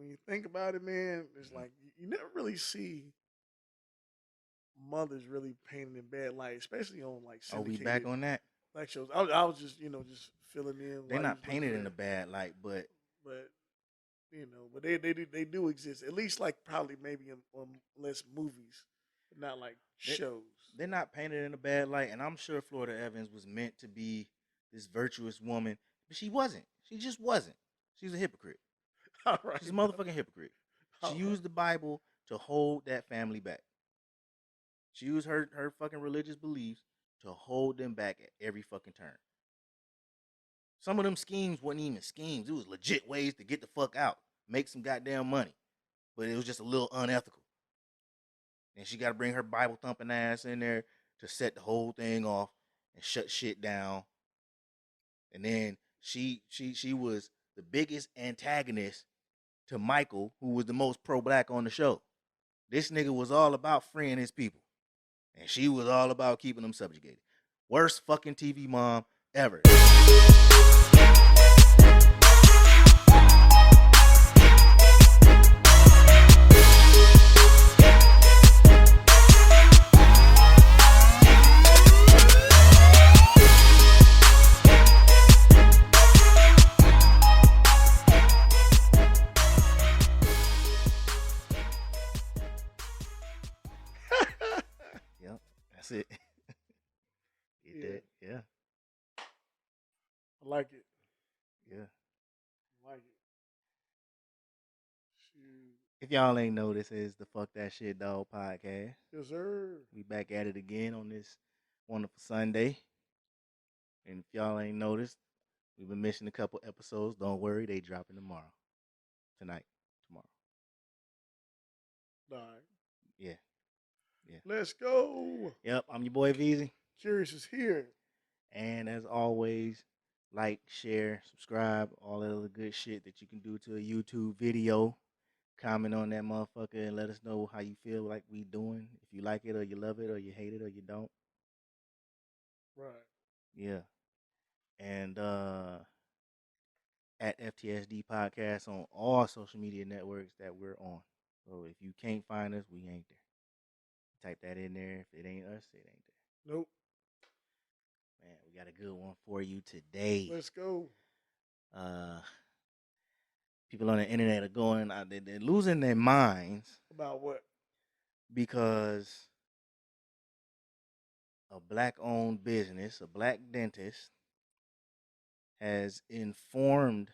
when you think about it, man, it's like you never really see mothers really painted in bad light, especially on like Are we back syndicated on that? like shows. I was just just filling in They're while you not was looking painted for in a that, bad light, but but but they do exist at least like probably maybe in, on less movies, but not like they shows. they're not painted in a bad light. And I'm sure Florida Evans was meant to be this virtuous woman, but she wasn't. She just wasn't. She's a hypocrite. All right, She's a motherfucking hypocrite. She all right. used the Bible to hold that family back. She used her fucking religious beliefs to hold them back at every fucking turn. Some of them schemes wasn't even schemes. It was legit ways to get the fuck out, make some goddamn money. But it was just a little unethical. And she got to bring her Bible thumping ass in there to set the whole thing off and shut shit down. And then she was the biggest antagonist to Michael, who was the most pro black on the show. This nigga was all about freeing his people, and she was all about keeping them subjugated. Worst fucking TV mom ever. Yep, that's it. Get Yeah, that? Yeah, I like it. yeah. I like it. Shoot. If y'all ain't know, this is the Fuck That Shit Dog podcast. Yes, sir. We back at it again on this wonderful Sunday. And if y'all ain't noticed, we've been missing a couple episodes. Don't worry, they dropping tomorrow. Tonight. Tomorrow. All right. Yeah. Yeah. Let's go. Yep, I'm your boy Veezy. Qurious is here. And as always, like, share, subscribe, all that other good shit that you can do to a YouTube video. Comment on that motherfucker and let us know how you feel like we doing. If you like it or you love it or you hate it or you don't. Right. Yeah. And at FTSD Podcast on all social media networks that we're on. So if you can't find us, we ain't there. Type that in there. If it ain't us, it ain't there. Nope. Man, we got a good one for you today. Let's go. People on the internet are going out, they're losing their minds About what? because a black-owned business, a black dentist, has informed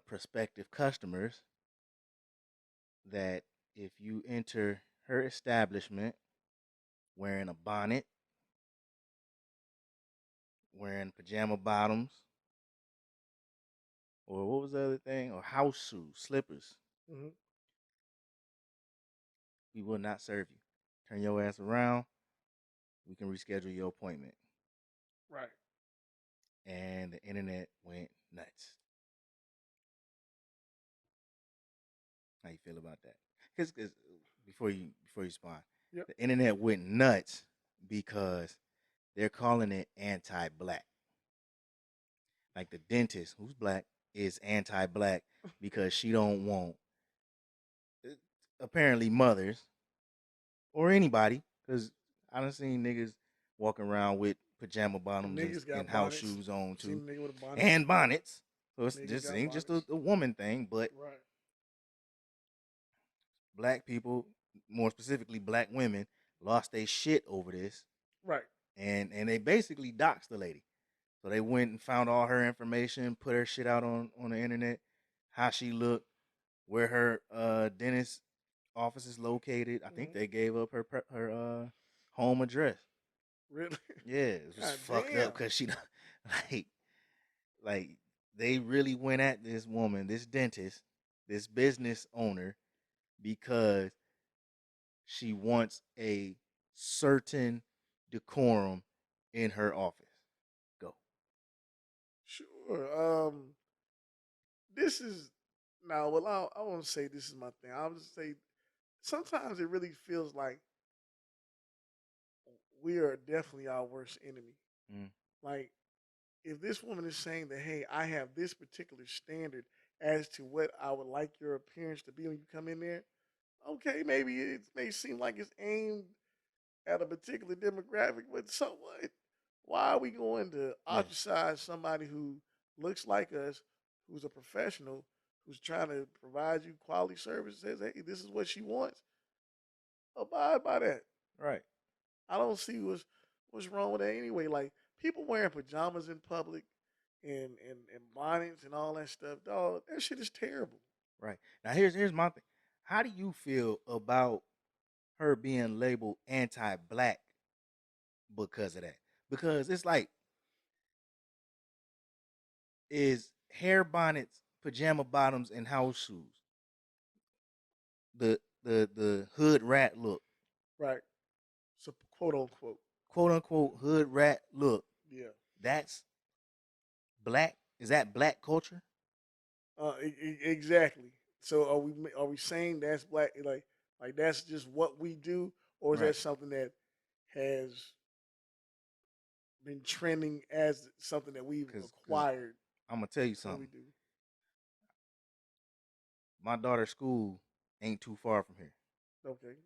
prospective customers that if you enter her establishment wearing a bonnet, wearing pajama bottoms, or what was the other thing? Or house shoes, slippers, Mm-hmm. we will not serve you. Turn your ass around. We can reschedule your appointment. Right. And the internet went nuts. How you feel about that? Because before you respond, Yep. the internet went nuts because they're calling it anti-black. Like the dentist, who's black, is anti-black because she don't want apparently mothers or anybody, because I done seen niggas walking around with pajama bottoms Niggas and got house bonnets. shoes on Seen too, a nigga with a bonnet. and bonnets. So it's Niggas just got ain't just bonnets. a woman thing, but Right. black people, more specifically black women, lost their shit over this, Right. and they basically doxed the lady. So they went and found all her information, put her shit out on the internet, how she looked, where her dentist office is located. I think Mm-hmm. they gave up her home address. Really? Yeah, it was God fucked damn. up because she like like they really went at this woman, this dentist, this business owner, because she wants a certain decorum in her office. Go. Sure. This is now. Well, I won't say this is my thing. I'll just say sometimes it really feels like we are definitely our worst enemy. Mm. Like if this woman is saying that, hey, I have this particular standard as to what I would like your appearance to be when you come in there, okay, maybe it may seem like it's aimed at a particular demographic, but so what? Why are we going to Yeah. ostracize somebody who looks like us, who's a professional, who's trying to provide you quality service? Says, hey, this is what she wants. Abide by that. Right. I don't see what's wrong with that anyway. Like people wearing pajamas in public and bonnets and all that stuff, dog. That shit is terrible. Right. Now here's my thing. How do you feel about her being labeled anti-black because of that? Because it's like, is hair bonnets, pajama bottoms, and house shoes the hood rat look, Right. So quote unquote. quote unquote hood rat look? Yeah. That's black. Is that black culture? Exactly. So are we saying that's black? Like that's just what we do, or is Right. that something that has been trending as something that we've Because acquired? I'm gonna tell you So we something. do. My daughter's school ain't too far from here. Okay.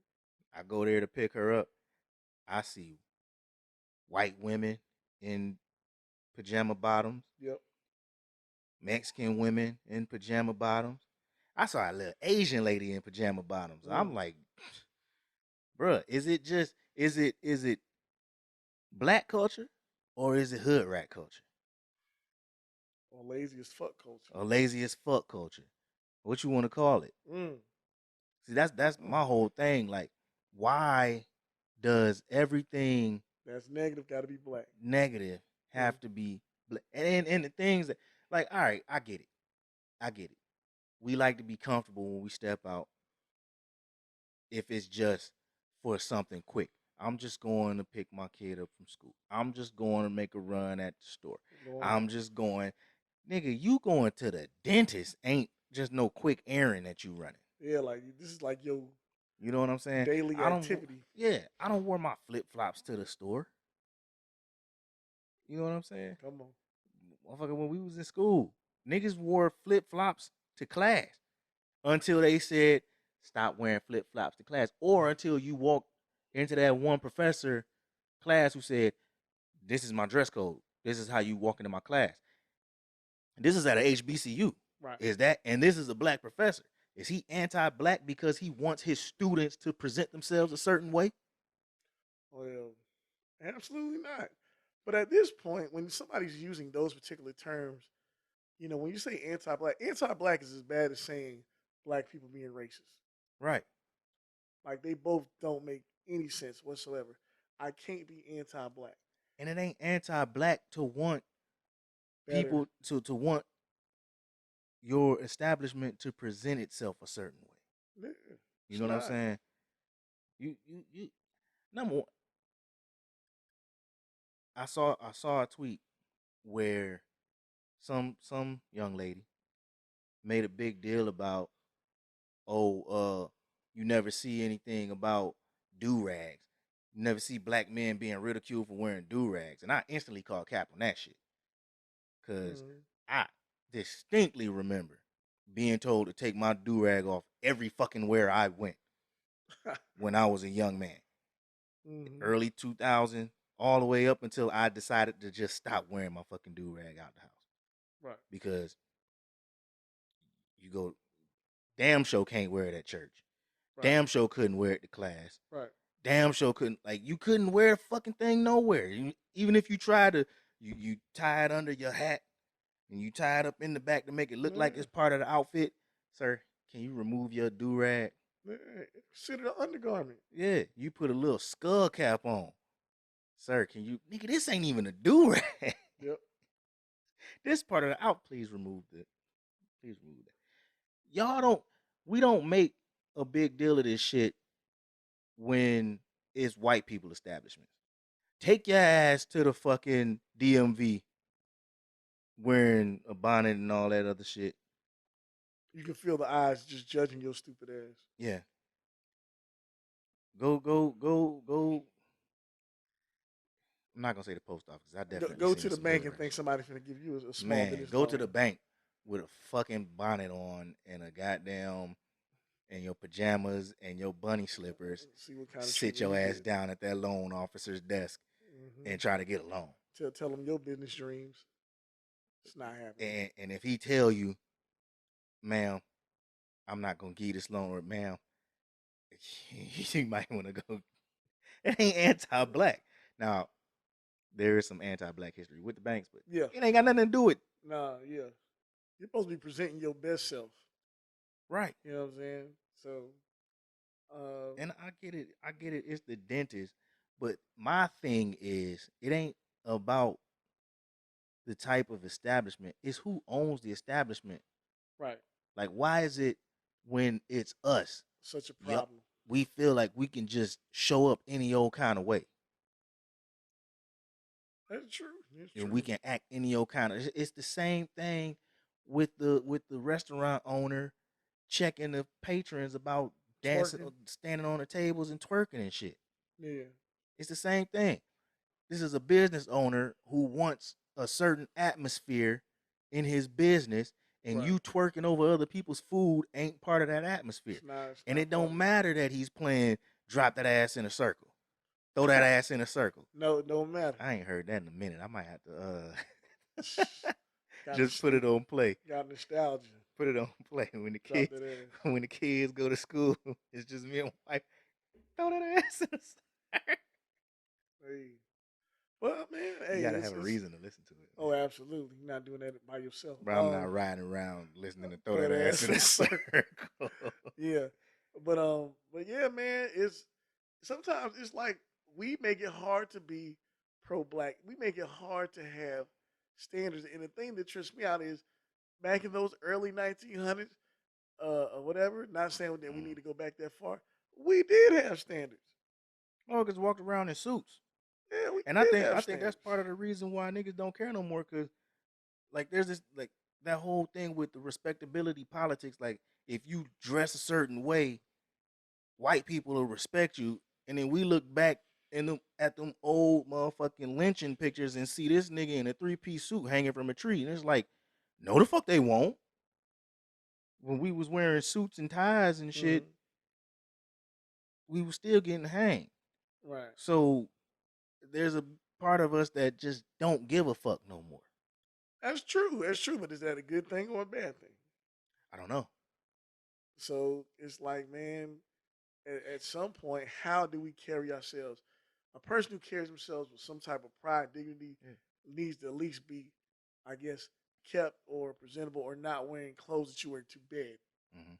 I go there to pick her up. I see white women in pajama bottoms, Yep. Mexican women in pajama bottoms. I saw a little Asian lady in pajama bottoms. I'm like, bruh, is it black culture or is it hood rat culture Or lazy as fuck culture. or lazy as fuck culture? What you want to call it? Mm. See, that's my whole thing. Like, why does everything That's negative. Got to be black. negative have to be black? And the things that, like, all right, I get it. I get it. We like to be comfortable when we step out if it's just for something quick. I'm just going to pick my kid up from school. I'm just going to make a run at the store. I'm just going, nigga, you going to the dentist ain't just no quick errand that you running. Yeah, like this is like your You know what I'm saying? daily I don't, activity. yeah, I don't wear my flip flops to the store. You know what I'm saying? Come on. Motherfucker, when we was in school, niggas wore flip flops to class until they said stop wearing flip flops to class, or until you walked into that one professor class who said, "This is my dress code. This is how you walk into my class. This is at a HBCU. Right. Is that? And this is a black professor. Is he anti-black because he wants his students to present themselves a certain way?" Well, absolutely not. But at this point, when somebody's using those particular terms, when you say anti-black is as bad as saying black people being racist. Right. Like they both don't make any sense whatsoever. I can't be anti-black. And it ain't anti-black to want Better. people to want your establishment to present itself a certain way. Yeah, You know what I'm saying? You number one, I saw a tweet where some young lady made a big deal about, oh, you never see anything about do rags. You never see black men being ridiculed for wearing do rags. And I instantly called cap on that shit. Cause I distinctly remember being told to take my do rag off every fucking where I went when I was a young man. Early 2000, all the way up until I decided to just stop wearing my fucking do rag out the house. Right. Because you go, damn show can't wear it at church. Right. Damn show couldn't wear it to class. Right. Damn show couldn't, like, you couldn't wear a fucking thing nowhere. Even if you tried to, you tie it under your hat and you tie it up in the back to make it look like it's part of the outfit. Sir, can you remove your do rag? Consider the undergarment. Yeah, you put a little skull cap on. Sir, can you, nigga, this ain't even a do rag. Yep. This part of the out, please remove that. Please remove that. We don't make a big deal of this shit when it's white people establishments. Take your ass to the fucking DMV wearing a bonnet and all that other shit. You can feel the eyes just judging your stupid ass. Yeah. Go. I'm not gonna say the post office. I definitely go to the bank and think somebody's gonna give you a small business go loan. to the bank with a fucking bonnet on and a goddamn and your pajamas and your bunny slippers, See what kind of sit treatment your he ass gets. down at that loan officer's desk Mm-hmm. and try to get a loan. Tell him your business dreams. It's not happening. And if he tell you, ma'am, I'm not gonna give you this loan, or ma'am, you might want to go. It ain't anti-black. Now, there is some anti-black history with the banks, but Yeah. it ain't got nothing to do with. Nah, yeah. You're supposed to be presenting your best self. Right. You know what I'm saying? So, And I get it. I get it. It's the dentist. But my thing is, it ain't about the type of establishment. It's who owns the establishment. right. Like, why is it when it's us? Such a Yep. problem. We feel like we can just show up any old kind of way. That's true. It's And true. we can act any old kind of. It's the same thing with the restaurant owner checking the patrons about dancing, Twerking. standing on the tables and twerking and shit. Yeah. It's the same thing. This is a business owner who wants a certain atmosphere in his business, and Right. you twerking over other people's food ain't part of that atmosphere. It's And not it don't part matter that he's playing drop that ass in a circle. Throw that ass in a circle. No, it don't matter. I ain't heard that in a minute. I might have to Got just put it on play. Got nostalgia. Put it on play when the Drop kids that ass. when the kids go to school. It's just me and my wife. Throw that ass in a circle. Hey. Well, man, hey, You gotta have a reason to listen to it. Oh, absolutely. You're not doing that by yourself. Bro, I'm not riding around listening to throw that ass in a circle. Yeah. But yeah, man, it's sometimes it's like we make it hard to be pro black. We make it hard to have standards. And the thing that trips me out is back in those early 1900s, or whatever, not saying that we need to go back that far, we did have standards. Motherfuckers walked around in suits. Yeah, we And did I think have that's standards. part of the reason why niggas don't care no more. Cause like there's this like that whole thing with the respectability politics. Like if you dress a certain way, white people will respect you. And then we look back at them old motherfucking lynching pictures and see this nigga in a 3-piece suit hanging from a tree. And it's like, no the fuck they won't. When we was wearing suits and ties and shit, we was still getting hanged. Right. So there's a part of us that just don't give a fuck no more. That's true. That's true. But is that a good thing or a bad thing? I don't know. So it's like, man, at some point, how do we carry ourselves? A person who carries themselves with some type of pride, dignity, needs to at least be, I guess, kept or presentable, or not wearing clothes that you wear to bed. Mm-hmm.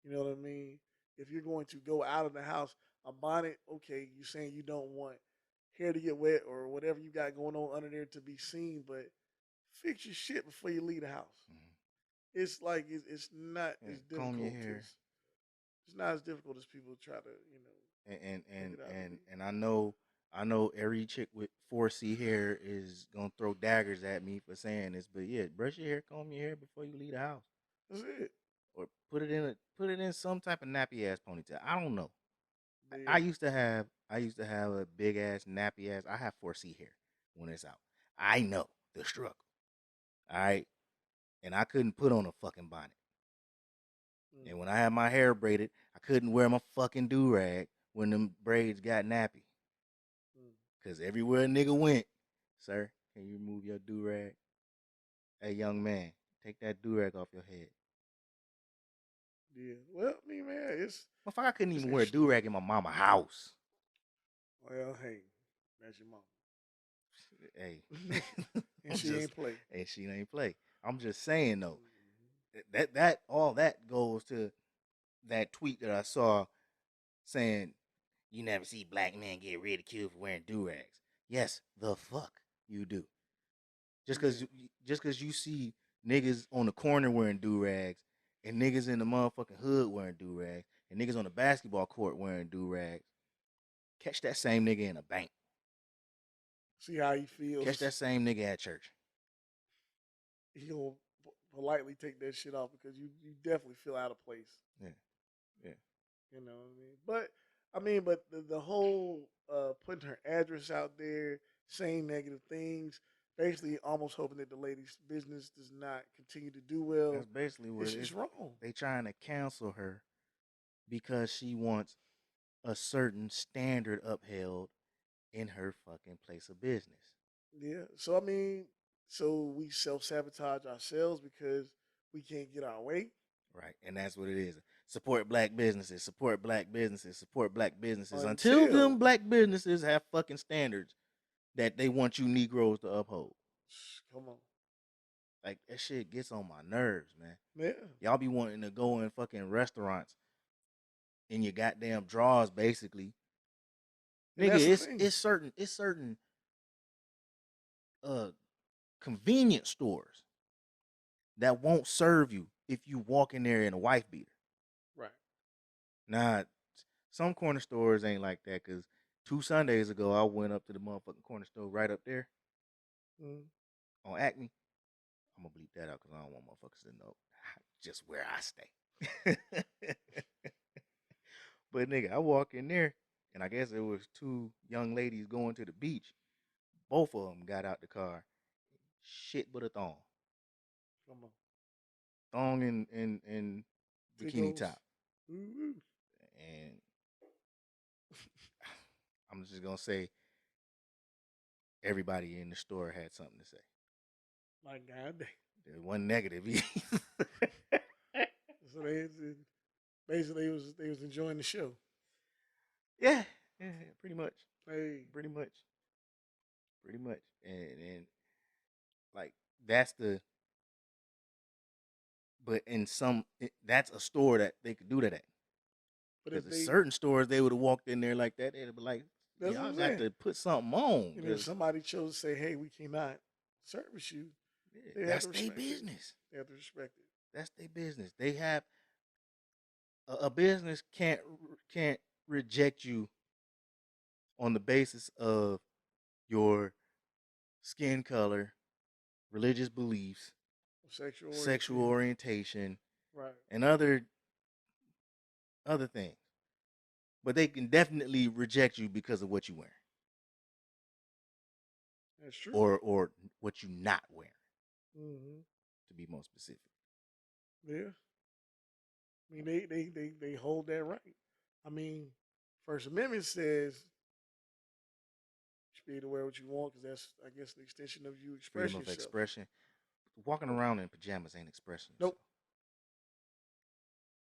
You know what I mean? If you're going to go out of the house, a bonnet, okay, you're saying you don't want hair to get wet or whatever you got going on under there to be seen, but fix your shit before you leave the house. Mm-hmm. It's like it's not as difficult. Comb your hair. It's not as difficult as people try to, you know. And I know every chick with 4C hair is gonna throw daggers at me for saying this, but yeah, brush your hair, comb your hair before you leave the house. That's it. Or put it in some type of nappy ass ponytail. I don't know. Yeah. I used to have a big ass nappy ass. I have 4C hair when it's out. I know the struggle. All right. And I couldn't put on a fucking bonnet. And when I had my hair braided, I couldn't wear my fucking do-rag when them braids got nappy. Because everywhere a nigga went, sir, can you remove your do-rag? Hey, young man, take that do-rag off your head. Yeah. Well, I mean, man, it's... I couldn't even wear a do-rag in my mama's house. Well, hey, that's your mama. Hey. And she ain't play. And she ain't play. I'm just saying, though, all that goes to that tweet that I saw saying, you never see black men get ridiculed for wearing do-rags. Yes, the fuck you do. Just because you see niggas on the corner wearing do-rags and niggas in the motherfucking hood wearing do-rags and niggas on the basketball court wearing do-rags, catch that same nigga in a bank. See how he feels. Catch that same nigga at church. He'll politely take that shit off because you definitely feel out of place. Yeah. You know what I mean? But the whole putting her address out there, saying negative things, basically almost hoping that the lady's business does not continue to do well. That's basically what It's wrong. they trying to cancel her because she wants a certain standard upheld in her fucking place of business. Yeah. So I mean, so we self sabotage ourselves because we can't get our way. Right. And that's what it is. Support black businesses, support black businesses, support black businesses until them Until, black businesses have fucking standards that they want you Negroes to uphold. come on. Like that shit gets on my nerves, man. Yeah. Y'all be wanting to go in fucking restaurants in your goddamn drawers, basically. And Nigga, that's the thing. it's certain uh convenience stores that won't serve you if you walk in there in a wife beater. Right. Nah, some corner stores ain't like that because 2 Sundays ago I went up to the motherfucking corner store right up there Mm. on Acme. I'm gonna bleep that out because I don't want motherfuckers to know just where I stay. But nigga, I walk in there and I guess it was two young ladies going to the beach. Both of them got out the car, shit but a thong, Come on. thong and bikini Tickles. top, Ooh. and I'm just gonna say everybody in the store had something to say. My God. There wasn't negative. So they basically they was enjoying the show. Yeah, pretty much, Hey. pretty much, pretty much, and like that's the. But in that's a store that they could do that at. But Because if there's they, certain stores they would have walked in there like that, they'd be like, that's what y'all I'm got saying. to put something on. And if somebody chose to say, "Hey, we cannot service you," they have that's to their respect it. business. They have to respect it. That's their business. They have a business can't reject you on the basis of your skin color, religious beliefs, sexual Orientation. orientation, Right. and other things. But they can definitely reject you because of what you wear That's true. or what you not wearing, Mm-hmm. to be more specific. Yeah. I mean, they hold that right. I mean, First Amendment says you should be able to wear what you want because that's, I guess, the extension of you Freedom expressing of yourself. expression. Walking around in pajamas ain't expressing yourself. Nope.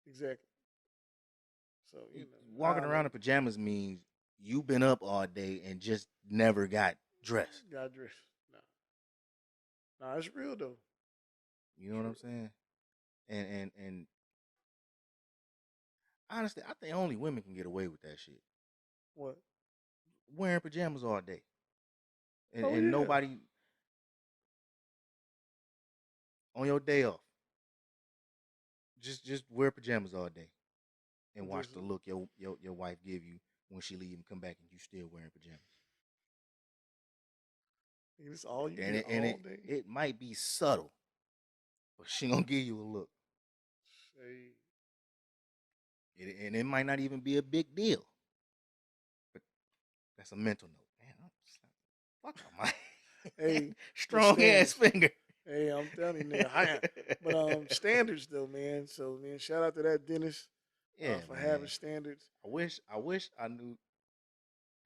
Exactly. So Walking around in pajamas means you've been up all day and just never got dressed. got dressed. Nah, it's real though. You know what I'm saying? And honestly, I think only women can get away with that shit. What? Wearing pajamas all day. And, Oh and yeah. nobody on your day off. Just wear pajamas all day. And watch the look your wife give you when she leave and come back and you still wearing pajamas. It's all you And get all day. it might be subtle, but she gonna give you a look. Say, And it might not even be a big deal. But that's a mental note. Man, fuck my hey, strong ass finger. Hey, I'm telling you, nigga. But standards though, man. So man, shout out to that dentist for having standards. I wish I knew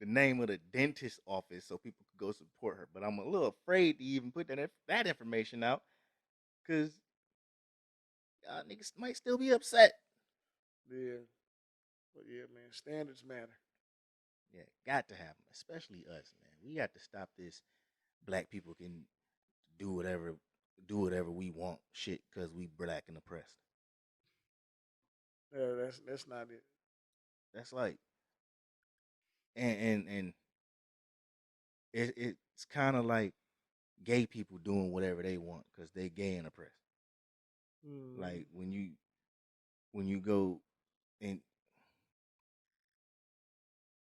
the name of the dentist office so people could go support her. But I'm a little afraid to even put that information out because niggas might still be upset. Yeah, but yeah, man, standards matter. Yeah, got to have them, especially us, man. We got to stop this. Black people can do whatever we want, shit, because we black and oppressed. Yeah, that's not it. That's like, and it's kind of like gay people doing whatever they want because they gay and oppressed. Like when you go and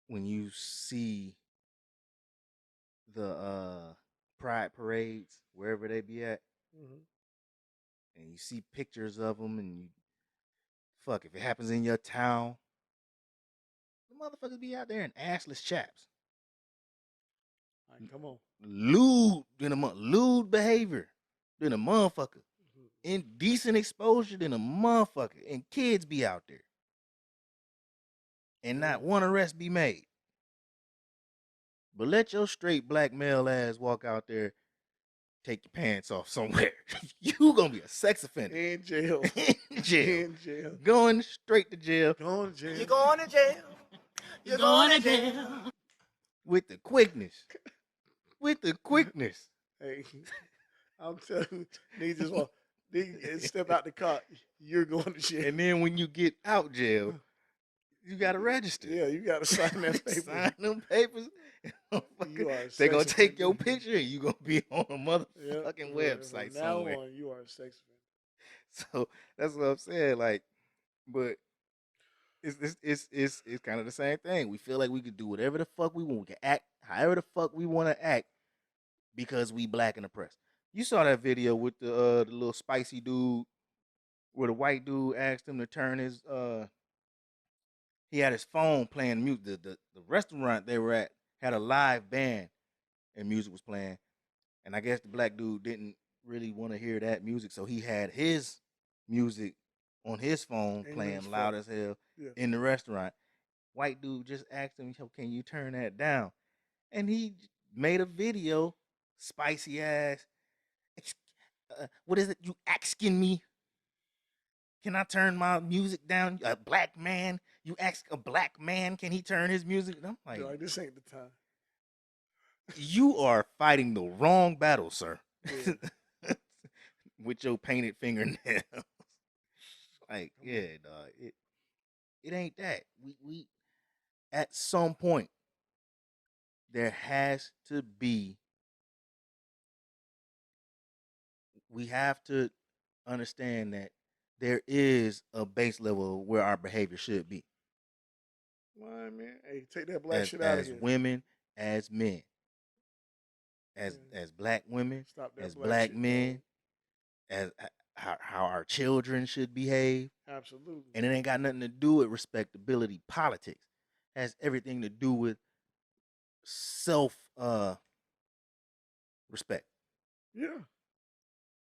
when you see the pride parades wherever they be at, and you see pictures of them, and you fuck if it happens in your town, the motherfuckers be out there in assless chaps. Like, come on. Lewd behavior than a motherfucker. Indecent exposure than a motherfucker. And kids be out there. And not one arrest be made. But let your straight black male ass walk out there, take your pants off somewhere. You gonna be a sex offender. In jail. In jail. In jail. Going straight to jail. Going to jail. You're going to jail. You're going to jail. With the quickness. With the quickness. Hey, I'm telling you, they just walk. They step out the car. You're going to jail. And then when you get out jail, you got to register. Yeah, you got to sign that paper. Sign them papers. They're going to take your picture and you're going to be on a motherfucking website from now somewhere. on, you are a sex offender. So that's what I'm saying. Like, but it's kind of the same thing. We feel like we could do whatever the fuck we want. We can act however the fuck we want to act because we black and oppressed. You saw that video with the little spicy dude where the white dude asked him to turn his he had his phone playing music. The restaurant they were at had a live band and music was playing. And I guess the black dude didn't really want to hear that music, so he had his music on his phone playing loud as hell in the restaurant. White dude just asked him, "Can you turn that down?" And he made a video, spicy ass. What is it? You asking me? Can I turn my music down? A black man? You ask a black man, can he turn his music? And I'm like, this ain't the time. You are fighting the wrong battle, sir. Yeah. With your painted fingernails. Like, yeah, dog. It ain't that. We at some point there has to be. We have to understand that there is a base level where our behavior should be. Why, man? Hey, take that black shit out of here. As women, as men, as black women, as black men, as how our children should behave. Absolutely. And it ain't got nothing to do with respectability politics. It has everything to do with self respect. Yeah.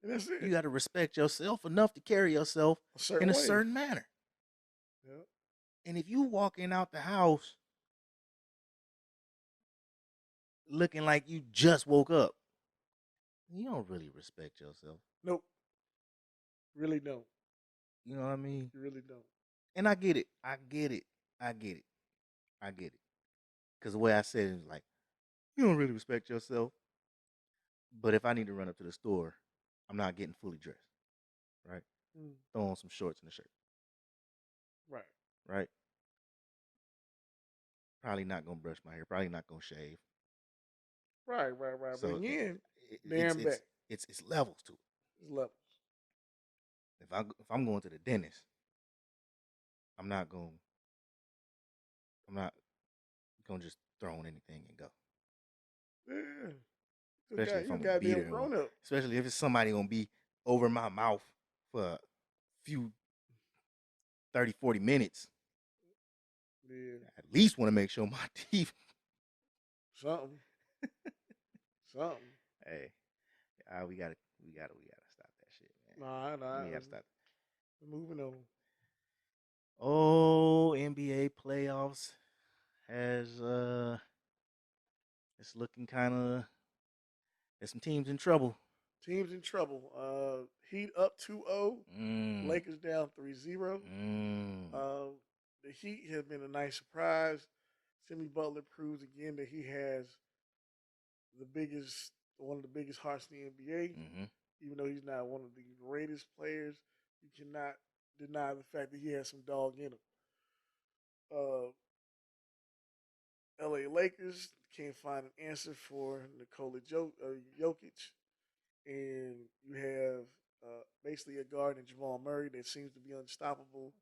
And that's it. You got to respect yourself enough to carry yourself in a certain manner. Yep. And if you walking out the house looking like you just woke up, you don't really respect yourself. Nope. Really don't. You know what I mean? You really don't. And I get it. Because the way I said it was like, you don't really respect yourself. But if I need to run up to the store, I'm not getting fully dressed. Right? Throw on some shorts and a shirt. Right. Right? Probably not going to brush my hair. Probably not going to shave. Right. So but again, damn back. It's levels to it. It's levels. If I'm going to the dentist, I'm not gonna just throw on anything and go. Yeah. Especially if I'm a beater. Grown up. Especially if it's somebody gonna be over my mouth for a few 30, 40 minutes. Yeah. I at least want to make sure my teeth. Something. Hey, we gotta stop that shit, man. Nah. We gotta stop. Moving on. Oh, NBA playoffs has it's looking kind of. There's some teams in trouble. Heat up 2-0. Lakers down 3-0. The Heat have been a nice surprise. Jimmy Butler proves again that he has one of the biggest hearts in the NBA. Mm-hmm. Even though he's not one of the greatest players, you cannot deny the fact that he has some dog in him. LA Lakers can't find an answer for Nikola Jokic. And you have basically a guard in Jamal Murray that seems to be unstoppable.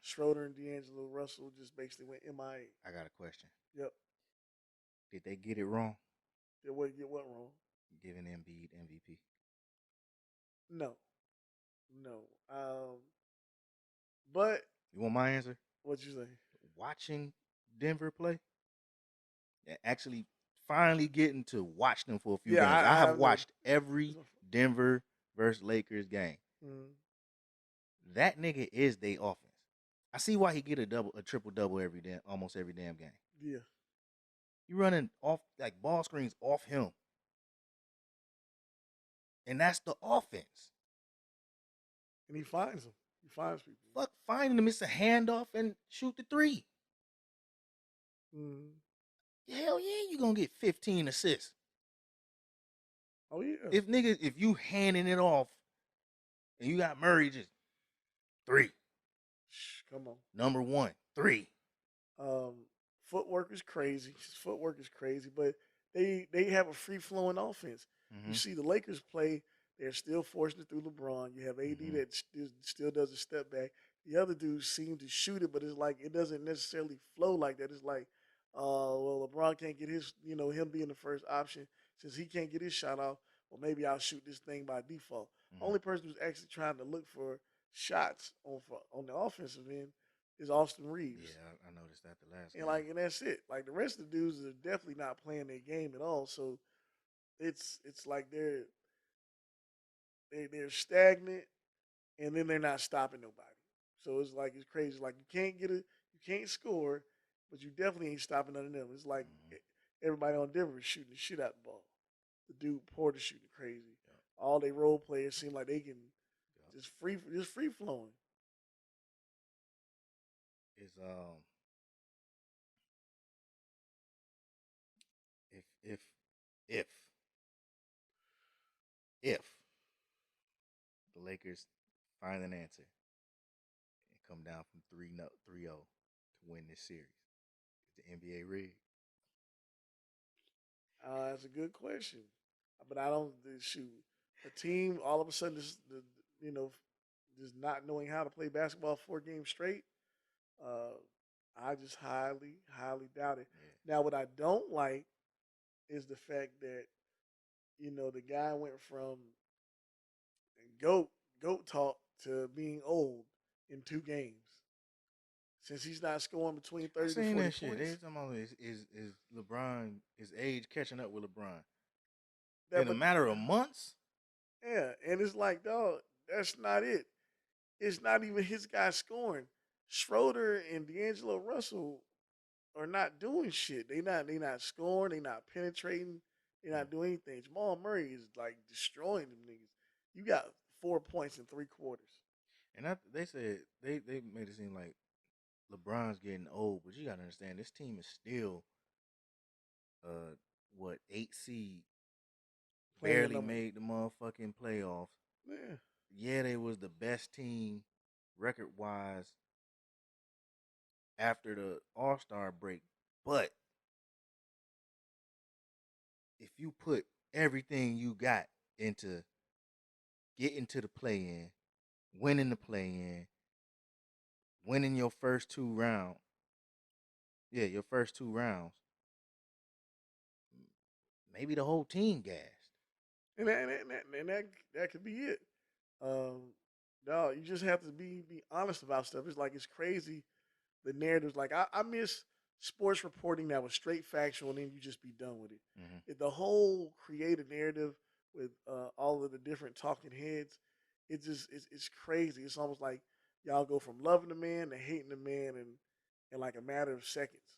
Schroeder and D'Angelo Russell just basically went MIA. I got a question. Yep. Did they get it wrong? Did they get what wrong? Giving Embiid MVP. No. But you want my answer? What'd you say? Watching Denver play, actually finally getting to watch them for a few Yeah, games. I have have watched every Denver versus Lakers game. Mm. That nigga is their offense. I see why he get a triple double almost every damn game. Yeah. You running off like ball screens off him. And that's the offense. And he finds them. He finds people. Fuck finding them. It's a handoff and shoot the three. Mm. Hell yeah, you gonna get 15 assists. Oh yeah. If you handing it off and you got Murray just 3. Come on. Number 1, 3. Footwork is crazy. His footwork is crazy, but they have a free flowing offense. Mm-hmm. You see the Lakers play; they're still forcing it through LeBron. You have AD that still does a step back. The other dudes seem to shoot it, but it's like it doesn't necessarily flow like that. It's like, well, LeBron can't get his, him being the first option since he can't get his shot off. Well, maybe I'll shoot this thing by default. Only person who's actually trying to look for shots on the offensive end is Austin Reeves. Yeah, I noticed that the last and game. and that's it. Like the rest of the dudes are definitely not playing their game at all. So it's like they're stagnant, and then they're not stopping nobody. So it's like it's crazy. Like you can't score, but you definitely ain't stopping none of them. It's like everybody on Denver is shooting the shit out the ball. The dude Porter shooting crazy. Yep. All they role players seem like they can just free flowing. Is if the Lakers find an answer and come down from 3-0 to win this series, is the NBA rigged? That's a good question, but I don't shoot a team all of a sudden just not knowing how to play basketball 4 games straight. I just highly doubt it. Yeah. Now, what I don't like is the fact that the guy went from goat talk to being old in 2 games. Since he's not scoring between 30 to 40 that points. Shit. They talking about is LeBron, his age catching up with LeBron in a But matter of months? Yeah, and it's like, dog, that's not it. It's not even his guy scoring. Schroeder and D'Angelo Russell are not doing shit. They not scoring. They not penetrating. They not doing anything. Jamal Murray is like destroying them niggas. You got 4 points in 3 quarters. And they said they made it seem like LeBron's getting old, but you gotta understand this team is still 8 seed, barely made the motherfucking playoffs. Yeah, they was the best team record wise after the All-Star break, but if you put everything you got into getting to the play-in, winning the play-in, winning your first 2 rounds, your first 2 rounds, maybe the whole team gassed. And that could be it. No, you just have to be honest about stuff. It's like it's crazy. The narratives, like I miss sports reporting that was straight factual, and then you just be done with it. Mm-hmm. The whole creative narrative with all of the different talking heads, it's crazy. It's almost like y'all go from loving the man to hating the man in like a matter of seconds.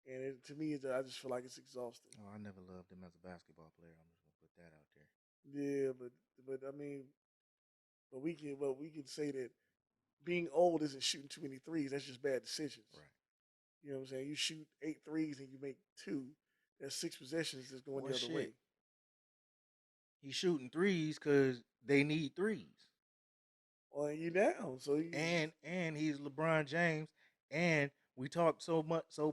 And to me, I just feel like it's exhausting. Oh, I never loved him as a basketball player. I'm just gonna put that out there. Yeah, but I mean, but we can say that being old isn't shooting too many threes. That's just bad decisions. Right. You know what I'm saying? You shoot 8 threes and you make 2. That's 6 possessions that's going the other way. He's shooting threes because they need threes. Well, you down. So and he's LeBron James. And we talked so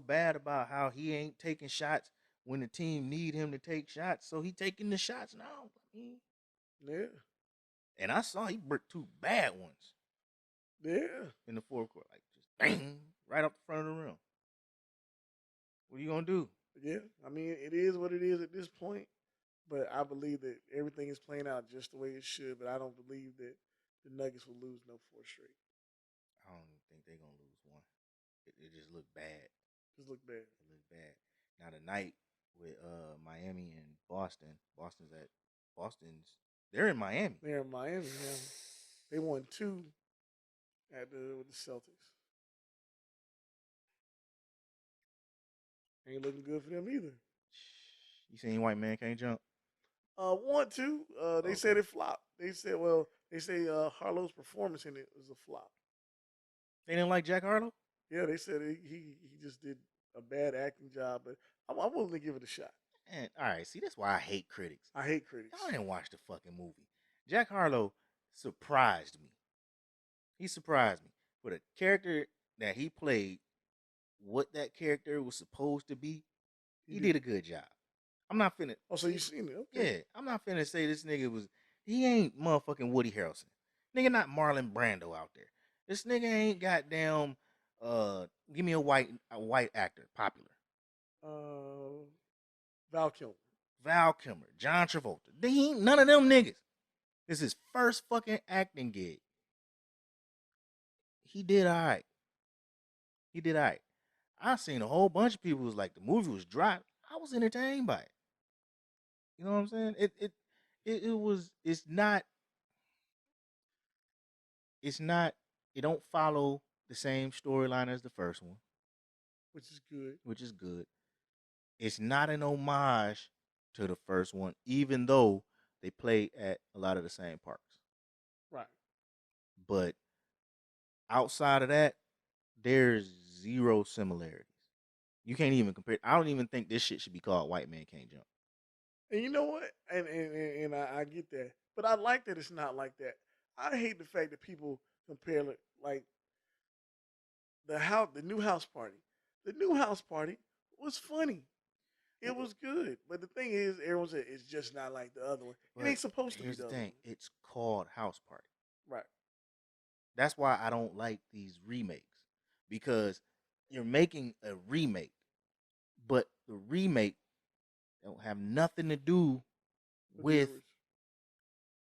bad about how he ain't taking shots when the team need him to take shots. So he taking the shots now. Yeah. And I saw he bricked 2 bad ones. Yeah. In the fourth quarter. Like just bang, right up the front of the rim. What are you gonna do? Yeah. I mean, it is what it is at this point. But I believe that everything is playing out just the way it should. But I don't believe that the Nuggets will lose no 4 straight. I don't even think they're gonna lose one. It just looked bad. Just look bad. It looked bad. Now tonight, with Miami and Boston. Boston's they're in Miami. They're in Miami now. They won 2 with the Celtics. Ain't looking good for them either. You seen White Man Can't Jump? Want to. They said it flopped. They say Harlow's performance in it was a flop. They didn't like Jack Harlow? Yeah, they said he just did a bad acting job, but I'm willing to give it a shot. And all right, see, that's why I hate critics. I hate critics. Y'all didn't watch the fucking movie. Jack Harlow surprised me. He surprised me. For the character that he played, what that character was supposed to be, he did a good job. I'm not finna. Oh, so you seen it? Okay. Yeah, I'm not finna say this nigga was. He ain't motherfucking Woody Harrelson. Nigga not Marlon Brando out there. This nigga ain't goddamn. Give me a white actor, popular. Val Kilmer, John Travolta. They ain't none of them niggas. This is his first fucking acting gig. He did all right. I seen a whole bunch of people was like the movie was dry. I was entertained by it. You know what I'm saying? It don't follow the same storyline as the first one. Which is good. It's not an homage to the first one, even though they play at a lot of the same parks. Right. But outside of that, there's zero similarities. You can't even compare. I don't even think this shit should be called White Man Can't Jump. And you know what? And I get that. But I like that it's not like that. I hate the fact that people compare like the new house party. The new house party was funny. It was good. But the thing is, everyone said it's just not like the other one. It ain't supposed to be Here's the the other thing. one. It's called House Party. Right. That's why I don't like these remakes. Because you're making a remake. But the remake don't have nothing to do with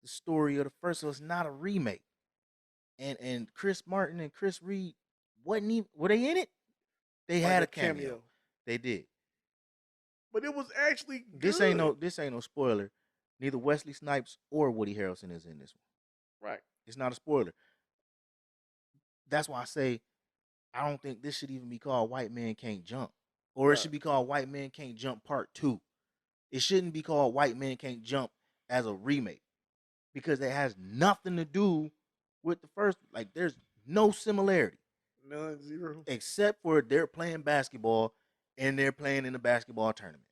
the story of the first. So it's not a remake. And Chris Martin and Chris Reed were they in it? They had a cameo. They did. But it was actually good. This ain't no spoiler. Neither Wesley Snipes or Woody Harrelson is in this one. Right. It's not a spoiler. That's why I say I don't think this should even be called White Man Can't Jump. Or it should be called White Man Can't Jump Part 2. It shouldn't be called White Man Can't Jump as a remake. Because it has nothing to do with the first. Like, there's no similarity. None, zero. Except for they're playing basketball and they're playing in a basketball tournament.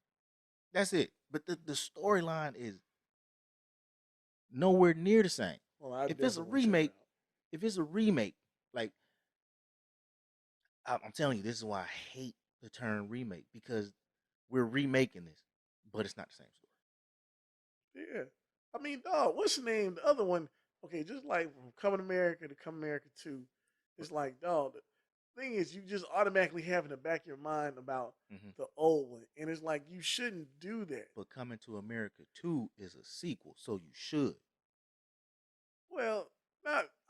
That's it. But the storyline is nowhere near the same. Well, if it's a remake, like, I'm telling you, this is why I hate the term remake, because we're remaking this, but it's not the same story. Yeah. I mean, dog, what's the name? The other one, okay, just like from Coming to America to Come America 2, it's like, dog, the thing is, you just automatically have in the back of your mind about the old one. And it's like, you shouldn't do that. But Coming to America 2 is a sequel, so you should. Well,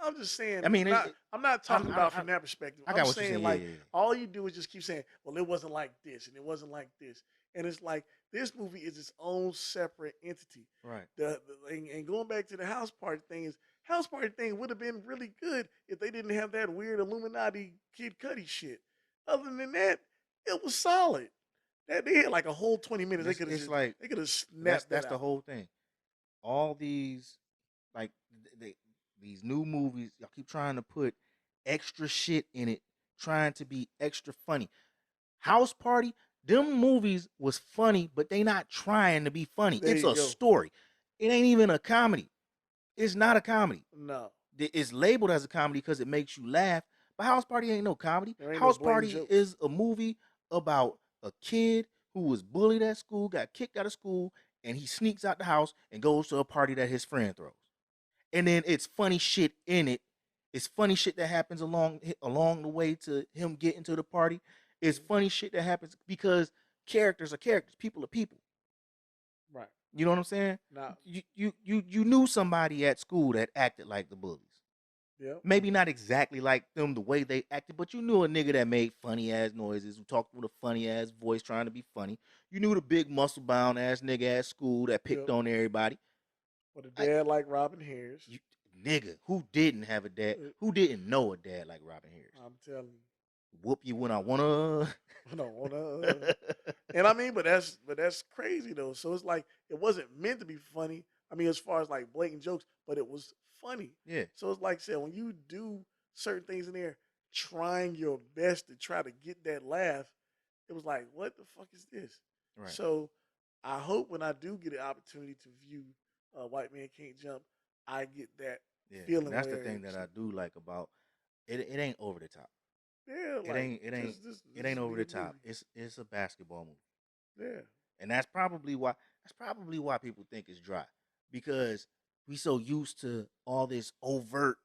I'm just saying. I mean, I'm not talking about from that perspective. I got I'm what saying, you're saying. like, yeah. all you do is just keep saying, well, it wasn't like this, and it wasn't like this. And it's like, this movie is its own separate entity. Right. And going back to the house party thing would have been really good if they didn't have that weird Illuminati Kid Cudi shit. Other than that, it was solid. They had like a whole 20 minutes. They could have snapped That's the whole thing. All these, like, these new movies, y'all keep trying to put extra shit in it, trying to be extra funny. House Party, them movies was funny, but they not trying to be funny. It's a story. It ain't even a comedy. It's not a comedy. No. It's labeled as a comedy because it makes you laugh, but House Party ain't no comedy. House Party is a movie about a kid who was bullied at school, got kicked out of school, and he sneaks out the house and goes to a party that his friend throws. And then it's funny shit in it. It's funny shit that happens along the way to him getting to the party. It's funny shit that happens because characters are characters, people are people. Right. You know what I'm saying? No. You knew somebody at school that acted like the bullies. Yeah. Maybe not exactly like them the way they acted, but you knew a nigga that made funny ass noises, who talked with a funny ass voice trying to be funny. You knew the big muscle bound ass nigga at school that picked Yep. on everybody. With a dad like Robin Harris. You, nigga, who didn't have a dad? Who didn't know a dad like Robin Harris? I'm telling you. Whoop you when I wanna. I don't wanna. And I mean, but that's crazy though. So it's like it wasn't meant to be funny. I mean, as far as like blatant jokes, but it was funny. Yeah. So it's like I said, when you do certain things in there, trying your best to try to get that laugh, it was like, what the fuck is this? Right. So I hope when I do get an opportunity to view White Man Can't Jump, I get that feeling. That's the thing that I do like about it. It ain't over the top. Yeah, It ain't over the top. It's a basketball movie. Yeah. And that's probably why people think it's dry. Because we so used to all this overt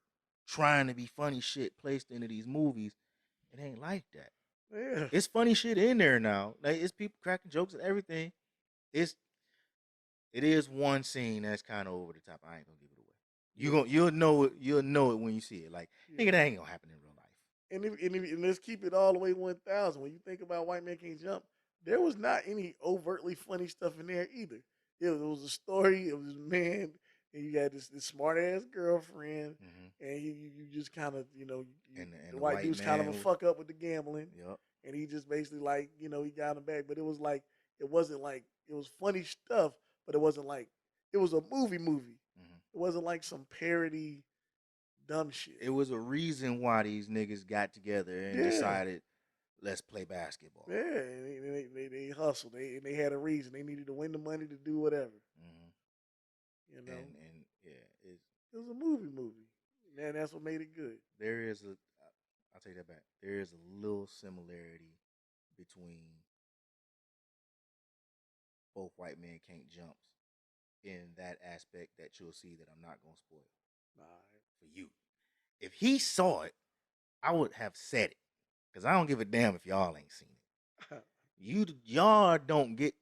trying to be funny shit placed into these movies. It ain't like that. Yeah. It's funny shit in there now. Like it's people cracking jokes and everything. It is one scene that's kind of over the top. I ain't gonna give it away. You'll know it when you see it. Like nigga, that ain't gonna happen in real life. And let's keep it all the way 1,000. When you think about White Man Can't Jump, there was not any overtly funny stuff in there either. It was a story. It was a man, and you had this smart ass girlfriend, and you just kind of and the white dude's kind of a fuck up with the gambling. Yep. And he just basically like he got him back, but it was like it wasn't like it was funny stuff, but it wasn't like it was a movie. It wasn't like some parody dumb shit. It was a reason why these niggas got together and decided, let's play basketball. Yeah, and they hustled. They had a reason. They needed to win the money to do whatever. You know, and it was a movie. Man, that's what made it good. I'll take that back. There is a little similarity between both White Men Can't Jumps in that aspect that you'll see that I'm not gonna spoil. For you. If he saw it, I would have said it. Because I don't give a damn if y'all ain't seen it. Y'all don't get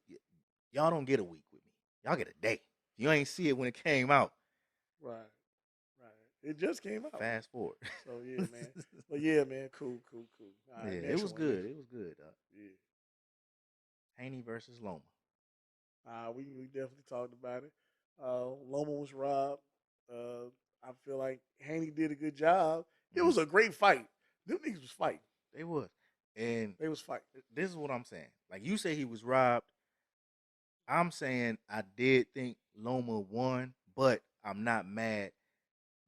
a week with me. Y'all get a day. You ain't see it when it came out. Right. It just came out. Fast forward. So yeah, man. But yeah, man, cool. Right, it was good. It was good. Yeah. Haney versus Loma. We definitely talked about it. Loma was robbed. I feel like Haney did a good job. It was a great fight. Them niggas was fighting. They was. And they was fighting. This is what I'm saying. Like you say he was robbed. I'm saying I did think Loma won, but I'm not mad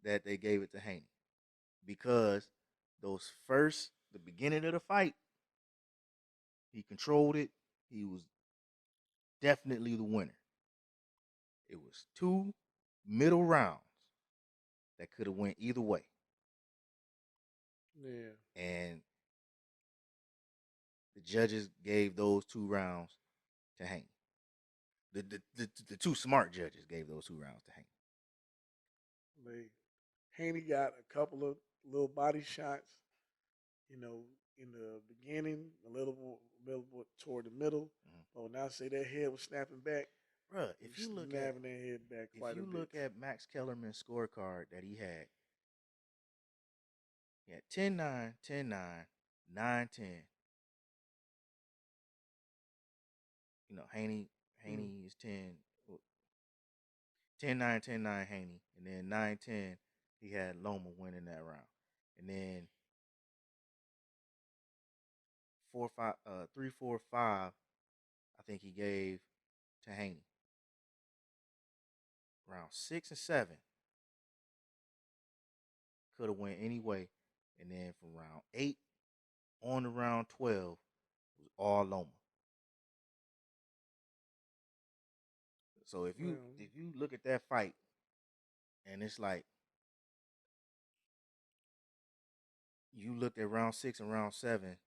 that they gave it to Haney. Because the beginning of the fight, he controlled it. He was definitely the winner. It was 2 middle rounds that could have went either way. Yeah. And the judges gave those 2 rounds to Haney. The 2 smart judges gave those 2 rounds to Haney. Haney got a couple of little body shots, in the beginning, a little toward the middle. But when I say that head was snapping back, bruh, if you look snapping that head back quite a bit. If you look at Max Kellerman's scorecard that he had 10-9, 10-9, 9-10. Haney is 10-9, 10-9 Haney, and then 9-10 he had Loma winning that round, and then 3, 4, 5 I think he gave to Haney. Round 6 and 7 could have went any way, and then from round 8 on to round 12 was all Loma. So if you look at that fight, and it's like you looked at round 6 and round 7,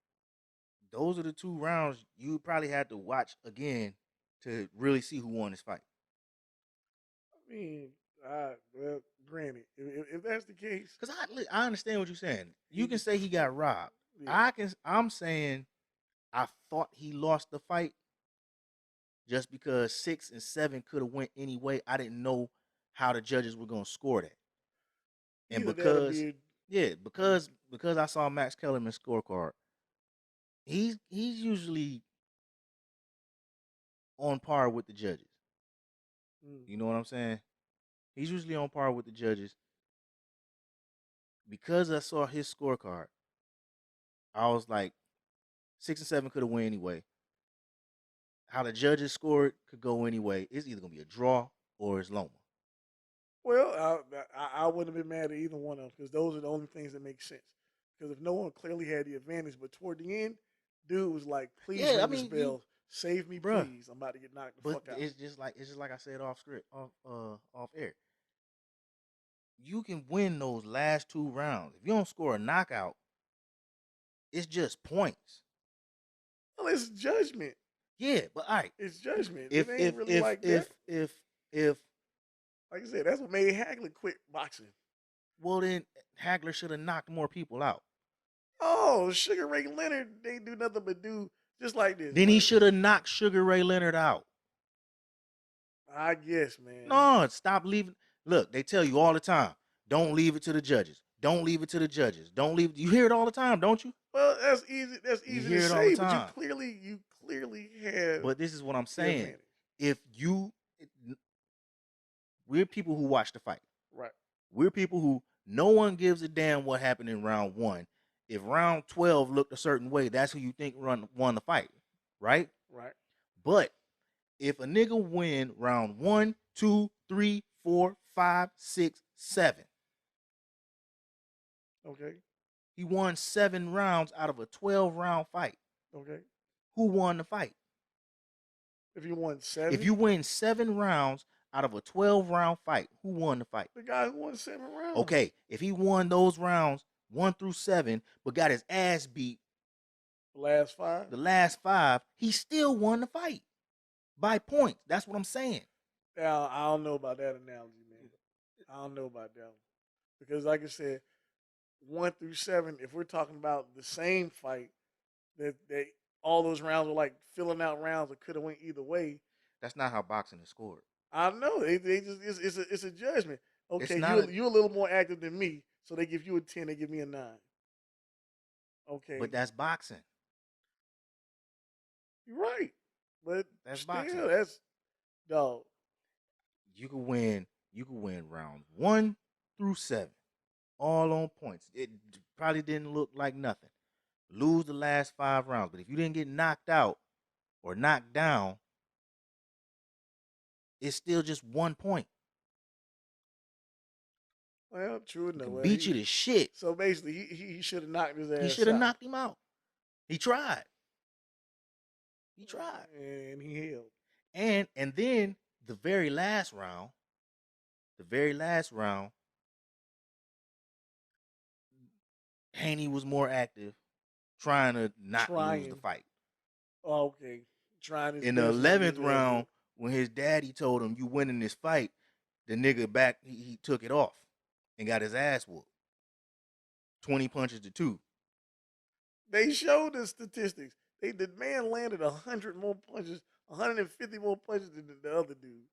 those are the 2 rounds you probably had to watch again to really see who won this fight. I mean, well, granted, if that's the case, because I understand what you're saying. You can say he got robbed. Yeah. I'm saying I thought he lost the fight just because 6 and 7 could have went any way. I didn't know how the judges were gonna score that. And either because that'll be Yeah, because I saw Max Kellerman's scorecard. He's usually on par with the judges. You know what I'm saying? He's usually on par with the judges. Because I saw his scorecard, I was like, 6 and 7 could have went anyway. How the judges scored could go anyway. It's either gonna be a draw or it's Loma. Well, I wouldn't have been mad at either one of them because those are the only things that make sense. Because if no one clearly had the advantage, but toward the end, dude was like, "Please Yeah, I ring this mean, bell, save me, bruh. please. I'm about to get knocked the But fuck out." it's just like I said off script, off air. You can win those last 2 rounds. If you don't score a knockout, it's just points. Well, it's judgment. Yeah, but all right. It's judgment. If it ain't really like that. if Like I said, that's what made Hagler quit boxing. well then Hagler should have knocked more people out. Oh, Sugar Ray Leonard, they do nothing but do just like this. Then he should have knocked Sugar Ray Leonard out. I guess, man. No, stop leaving. Look, they tell you all the time, don't leave it to the judges. Don't leave it to the judges. Don't leave. You hear it all the time, don't you? Well, that's easy. That's easy hear to it all say, the but you time. clearly have. But this is what I'm the saying. advantage. If you, we're people who watch the fight. Right. We're people who no one gives a damn what happened in round 1. If round 12 looked a certain way, that's who you think won the fight, right? Right. But if a nigga win round 1, 2, 3, 4, 5, 6, 7, Okay. he won 7 rounds out of a 12-round fight. Okay. Who won the fight? If you won 7, If you win 7 rounds out of a 12-round fight, who won the fight? the guy who won 7 rounds. Okay, if he won those rounds 1 through 7, but got his ass beat The last 5. the last 5, he still won the fight by points. That's what I'm saying. Now, I don't know about that analogy, man. I don't know about that one. Because, like I said, 1 through 7, if we're talking about the same fight, that all those rounds were like filling out rounds that could have went either way. That's not how boxing is scored. I know they just it's a judgment. Okay, not you're a little more active than me, so they give you a 10, they give me a 9. Okay, But that's boxing. you're right, but That's still, boxing. that's dog. You could win rounds 1 through 7, all on points. It probably didn't look like nothing. Lose the last 5 rounds, but if you didn't get knocked out or knocked down, it's still just 1 point. Well, true enough. Well, Beat you to shit. So basically, he should have knocked his ass. He should have out. knocked him out. He tried. And he held. And then the very last round, Haney was more active, trying to not lose the fight. Oh, okay. Trying his In the best not to 11th lose. round, when his daddy told him, "You winning this fight," the nigga back, he took it off and got his ass whooped. 20 punches to 2. They showed the statistics. The man landed 100 more punches, 150 more punches than the other dude.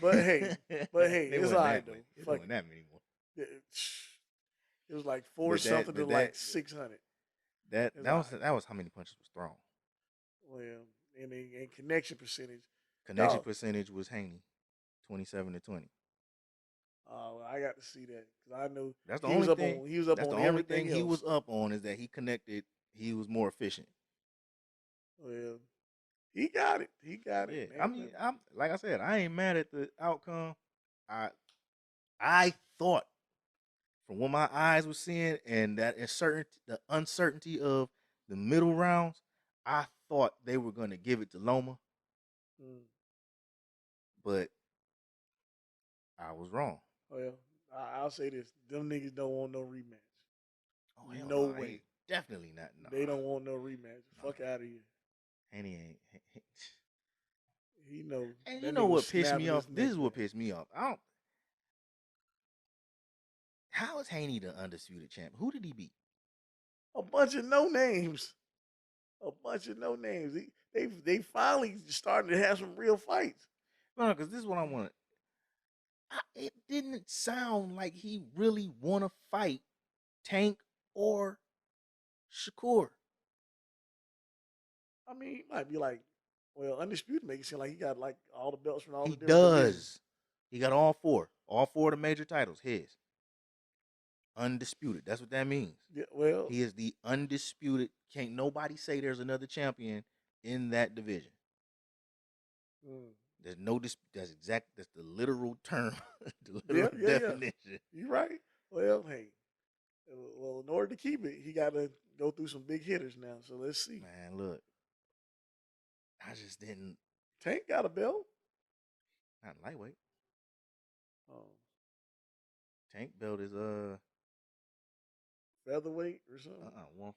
But hey, it's all right though. They Fuck doing that many more. It was like 4 something to like 600. That was how many punches was thrown. Well, and connection percentage. Connection percentage was Haney, 27 to 20. Oh, I got to see that because I know That's the he only was thing. up on. He was up That's on the only everything thing else. he was up on is that he connected. He was more efficient. Well, he got it. He got Yeah, it. I mean, I'm like I said, I ain't mad at the outcome. I thought from what my eyes were seeing and that the uncertainty of the middle rounds, I thought they were going to give it to Loma, but I was wrong. Well, I'll say this: them niggas don't want no rematch. Oh, hell no way. Definitely not. No. They don't want no rematch. Fuck out of here. Haney ain't. He know. And you know what pissed me off? This is what pissed me off. How is Haney the undisputed champ? Who did he beat? A bunch of no names. They finally starting to have some real fights. No, because this is what I wanted. It didn't sound like he really want to fight Tank or Shakur. I mean, he might be like, well, Undisputed makes it seem like he got like all the belts from all He the different divisions. does. He got all four. All four of the major titles, his. Undisputed. That's what that means. Yeah, well, He is the undisputed. Can't nobody say there's another champion in that division. There's no that's the literal term. The literal definition. Yeah. You're right. Well, hey. Well, in order to keep it, he got to go through some big hitters now. So let's see. Man, look. I just didn't. Tank got a belt. Not lightweight. Oh. Tank belt is Featherweight or something. One.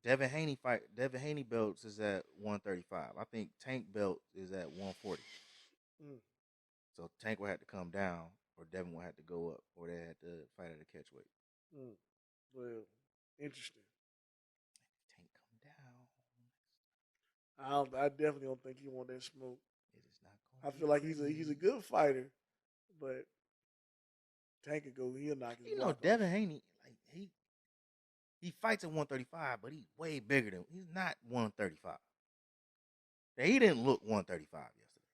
Devin Haney belts is at 135. I think Tank belt is at 140. So Tank will have to come down, or Devin will have to go up, or they had to fight at a catchweight. Well, interesting. Tank come down. I definitely don't think he want that smoke. It is not. I feel like he's a good fighter, but Tank could go. He'll knock his. You know, Devin Haney, like he fights at 135, but he's way bigger than. He's not 135. He didn't look 135 yesterday.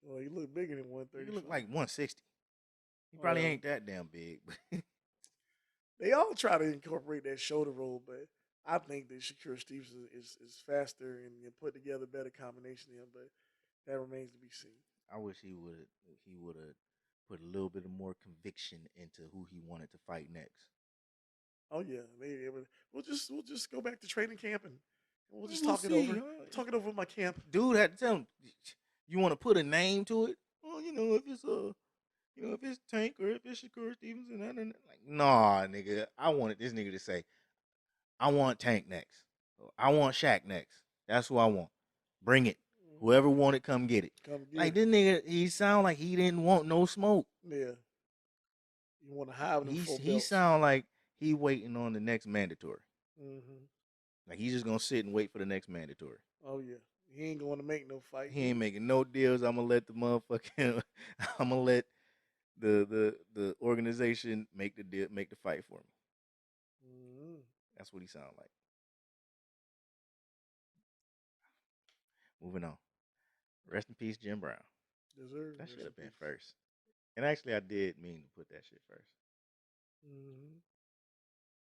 Well, he looked bigger than 135. He looked like 160. He probably ain't that damn big. They all try to incorporate that shoulder roll, but I think that Shakur Stevenson is faster and put together a better combination than him, but that remains to be seen. I wish he would have put a little bit of more conviction into who he wanted to fight next. Oh yeah, we'll just go back to training camp and we'll just talk it over. Talk it over with my camp. Dude had to tell him, you want to put a name to it? Well, if it's Tank or if it's Shakur Stevenson, like, nah, nigga. I wanted this nigga to say, I want Tank next. I want Shaq next. That's who I want. Bring it. Whoever want it, come get it. This nigga, he sound like he didn't want no smoke. Yeah. You want to hide him full He sound like he waiting on the next mandatory. Like he's just gonna sit and wait for the next mandatory. Oh yeah. He ain't going to make no fight. He ain't making no deals. I'm gonna let the motherfucking I'm gonna let the organization make the deal, make the fight for me. That's what he sound like. Moving on. Rest in peace, Jim Brown. That should have been first. And actually, I did mean to put that shit first.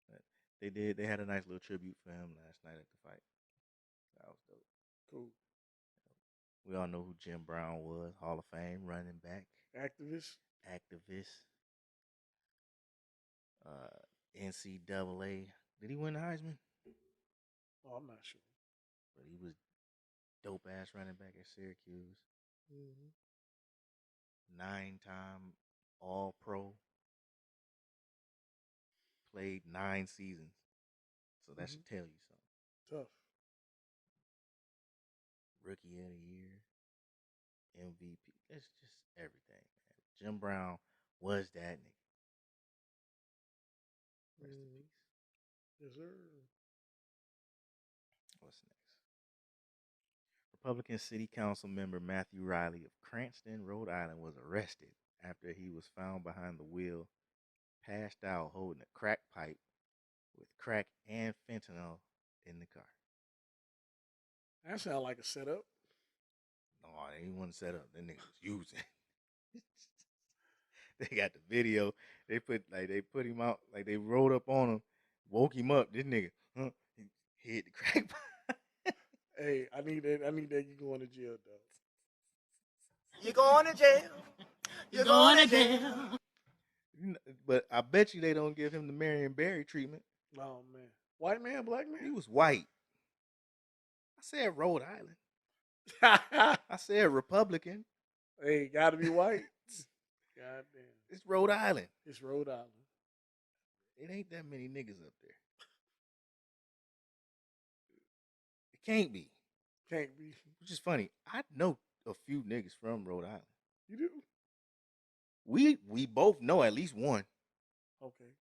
But they did. They had a nice little tribute for him last night at the fight. That was dope. Cool. We all know who Jim Brown was. Hall of Fame, running back. Activist. NCAA. Did he win the Heisman? Oh, I'm not sure. But he was dope-ass running back at Syracuse. 9-time All-Pro. Played 9 seasons. So that should tell you something. Tough. Rookie of the Year. MVP. It's just everything, man. Jim Brown was that nigga. Rest in peace. Yes, sir. What's next? Republican City Council member Matthew Riley of Cranston, Rhode Island, was arrested after he was found behind the wheel, passed out, holding a crack pipe with crack and fentanyl in the car. That sounds like a setup. No, they wasn't set up. That nigga was using. They got the video. They put him out, like they rolled up on him, woke him up. This nigga, he hit the crack pipe. Hey, I need that. You going to jail, though. You going to jail. You're going to jail. But I bet you they don't give him the Marion Barry treatment. Oh man, white man, black man. He was white. I said Rhode Island. I said Republican. Hey, gotta be white. Goddamn. It's Rhode Island. It's Rhode Island. It ain't that many niggas up there. It can't be. Can't be. Which is funny. I know a few niggas from Rhode Island. You do? We both know at least one. Okay.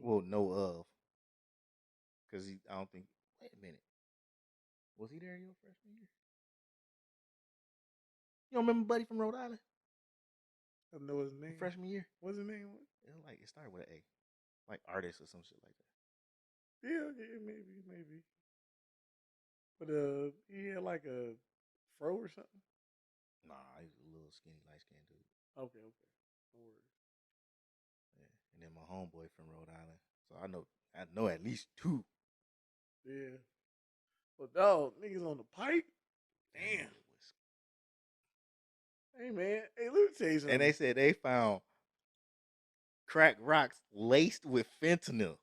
Well, know of. Because I don't think. Wait a minute. Was he there your freshman year? You don't remember Buddy from Rhode Island? I know his name. Freshman year. What's his name? It started with an A, like artist or some shit like that. Yeah, maybe. But he had like a fro or something. Nah, he was a little skinny, light skinned dude. Okay, no worries. Yeah, and then my homeboy from Rhode Island, so I know at least two. Yeah, but dog, niggas on the pipe. Damn. Hey man, hey, let me tell you something. And they said they found crack rocks laced with fentanyl.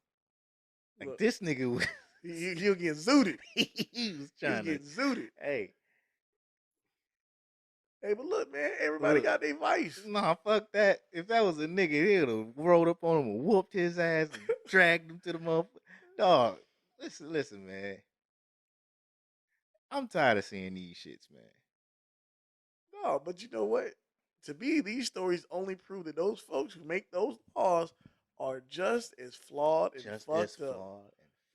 Like Look, this nigga was he'll get zooted. he was trying He'll to get zooted. Hey, but look, man, everybody got their vice. Nah, fuck that. If that was a nigga, he would have rolled up on him and whooped his ass and dragged him to the motherfucker. Dog, listen, man. I'm tired of seeing these shits, man. No, but you know what? To me, these stories only prove that those folks who make those laws are just as flawed and fucked up.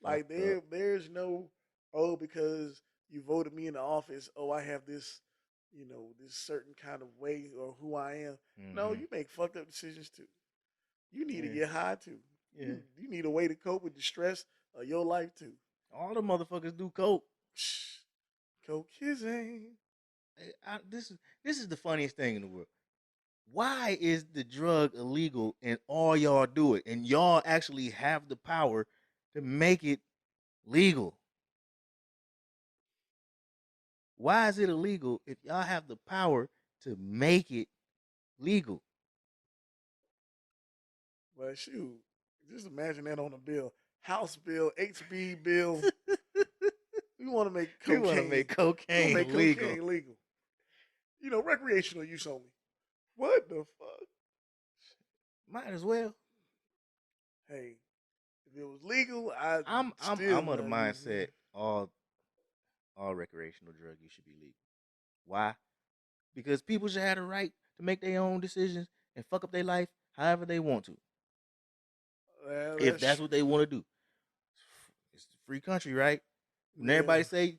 Like there's no, oh, because you voted me in the office, oh, I have this, this certain kind of way or who I am. Mm-hmm. No, you make fucked up decisions too. You need to get high too. Yeah. You need a way to cope with the stress of your life too. All the motherfuckers do coke. Coke kissing. This is the funniest thing in the world. Why is the drug illegal and all y'all do it? And y'all actually have the power to make it legal. Why is it illegal if y'all have the power to make it legal? Well, shoot. Just imagine that on a bill. House bill, HB bill. We want to make cocaine. We want to make cocaine legal. Cocaine legal. Recreational use only. What the fuck? Might as well. Hey, if it was legal, I'm of the mindset all recreational drug use should be legal. Why? Because people should have the right to make their own decisions and fuck up their life however they want to. If that's what they want to do. It's a free country, right? When everybody say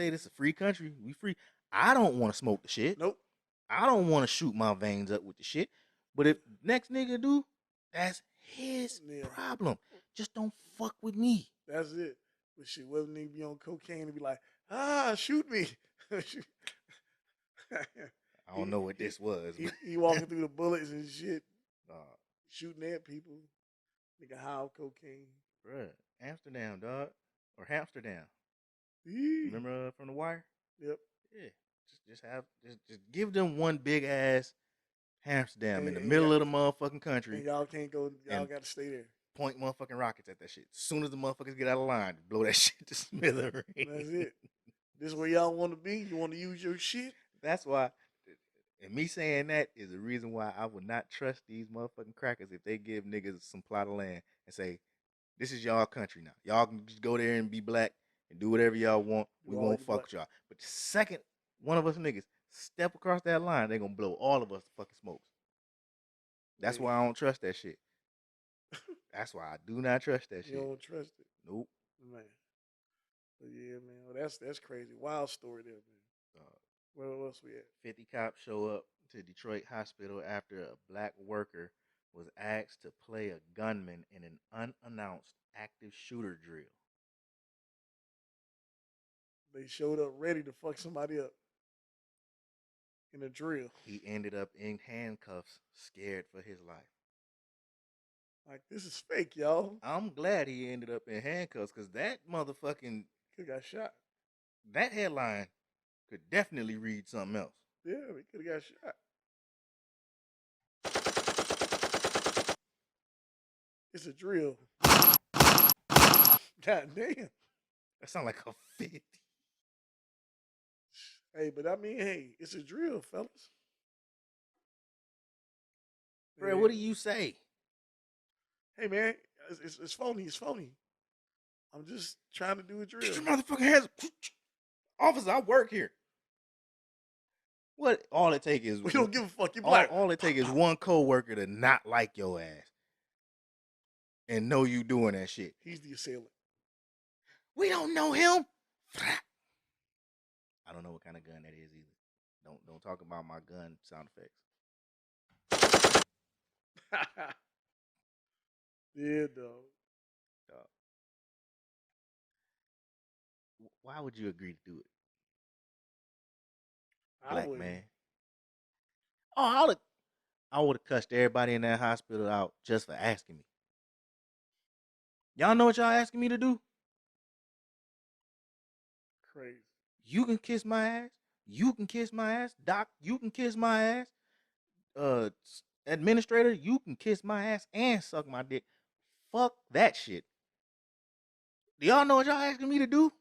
this is a free country, we free. I don't want to smoke the shit. Nope. I don't want to shoot my veins up with the shit. But if next nigga do, that's his problem. Just don't fuck with me. That's it. But shit, wasn't nigga be on cocaine and be like, shoot me. I don't know what this was. He walking through the bullets and shit. Shooting at people. Nigga high on cocaine. Bruh, Amsterdam, dog. Or Hamsterdam. Remember from The Wire? Yep. Yeah. Just give them one big ass Amsterdam in the middle of the motherfucking country. And y'all can't go, y'all got to stay there. Point motherfucking rockets at that shit. As soon as the motherfuckers get out of line, blow that shit to smithereens. That's it. This is where y'all want to be? You want to use your shit? That's why. And me saying that is the reason why I would not trust these motherfucking crackers if they give niggas some plot of land and say, this is y'all country now. Y'all can just go there and be black and do whatever y'all want. We won't fuck with y'all. But the second one of us niggas step across that line, they gonna blow all of us to fucking smokes. That's why I don't trust that shit. That's why I do not trust that shit. You don't trust it? Nope. Man. But yeah, man. Well, that's crazy. Wild story there, man. Where else we at? 50 cops show up to Detroit hospital after a black worker was asked to play a gunman in an unannounced active shooter drill. They showed up ready to fuck somebody up in a drill. He ended up in handcuffs, scared for his life. Like, this is fake, y'all. I'm glad he ended up in handcuffs because that motherfucking... Could have got shot. That headline could definitely read something else. Yeah, he could have got shot. It's a drill. God damn. That sounds like a 50. Hey, but I mean, hey, it's a drill, fellas. Bro, what do you say? Hey, man, it's phony. It's phony. I'm just trying to do a drill. Get your motherfucking hands. Officer, I work here. What? All it take is... We don't give a fuck. You're black. All it take is one coworker to not like your ass and know you doing that shit. He's the assailant. We don't know him. I don't know what kind of gun that is either. Don't talk about my gun sound effects. Yeah, dog. Dog. Why would you agree to do it, I black wouldn't. man? Oh, I would have cussed everybody in that hospital out just for asking me. Y'all know what y'all asking me to do? Crazy. You can kiss my ass. You can kiss my ass. Doc, you can kiss my ass. Administrator, you can kiss my ass and suck my dick. Fuck that shit. Do y'all know what y'all asking me to do?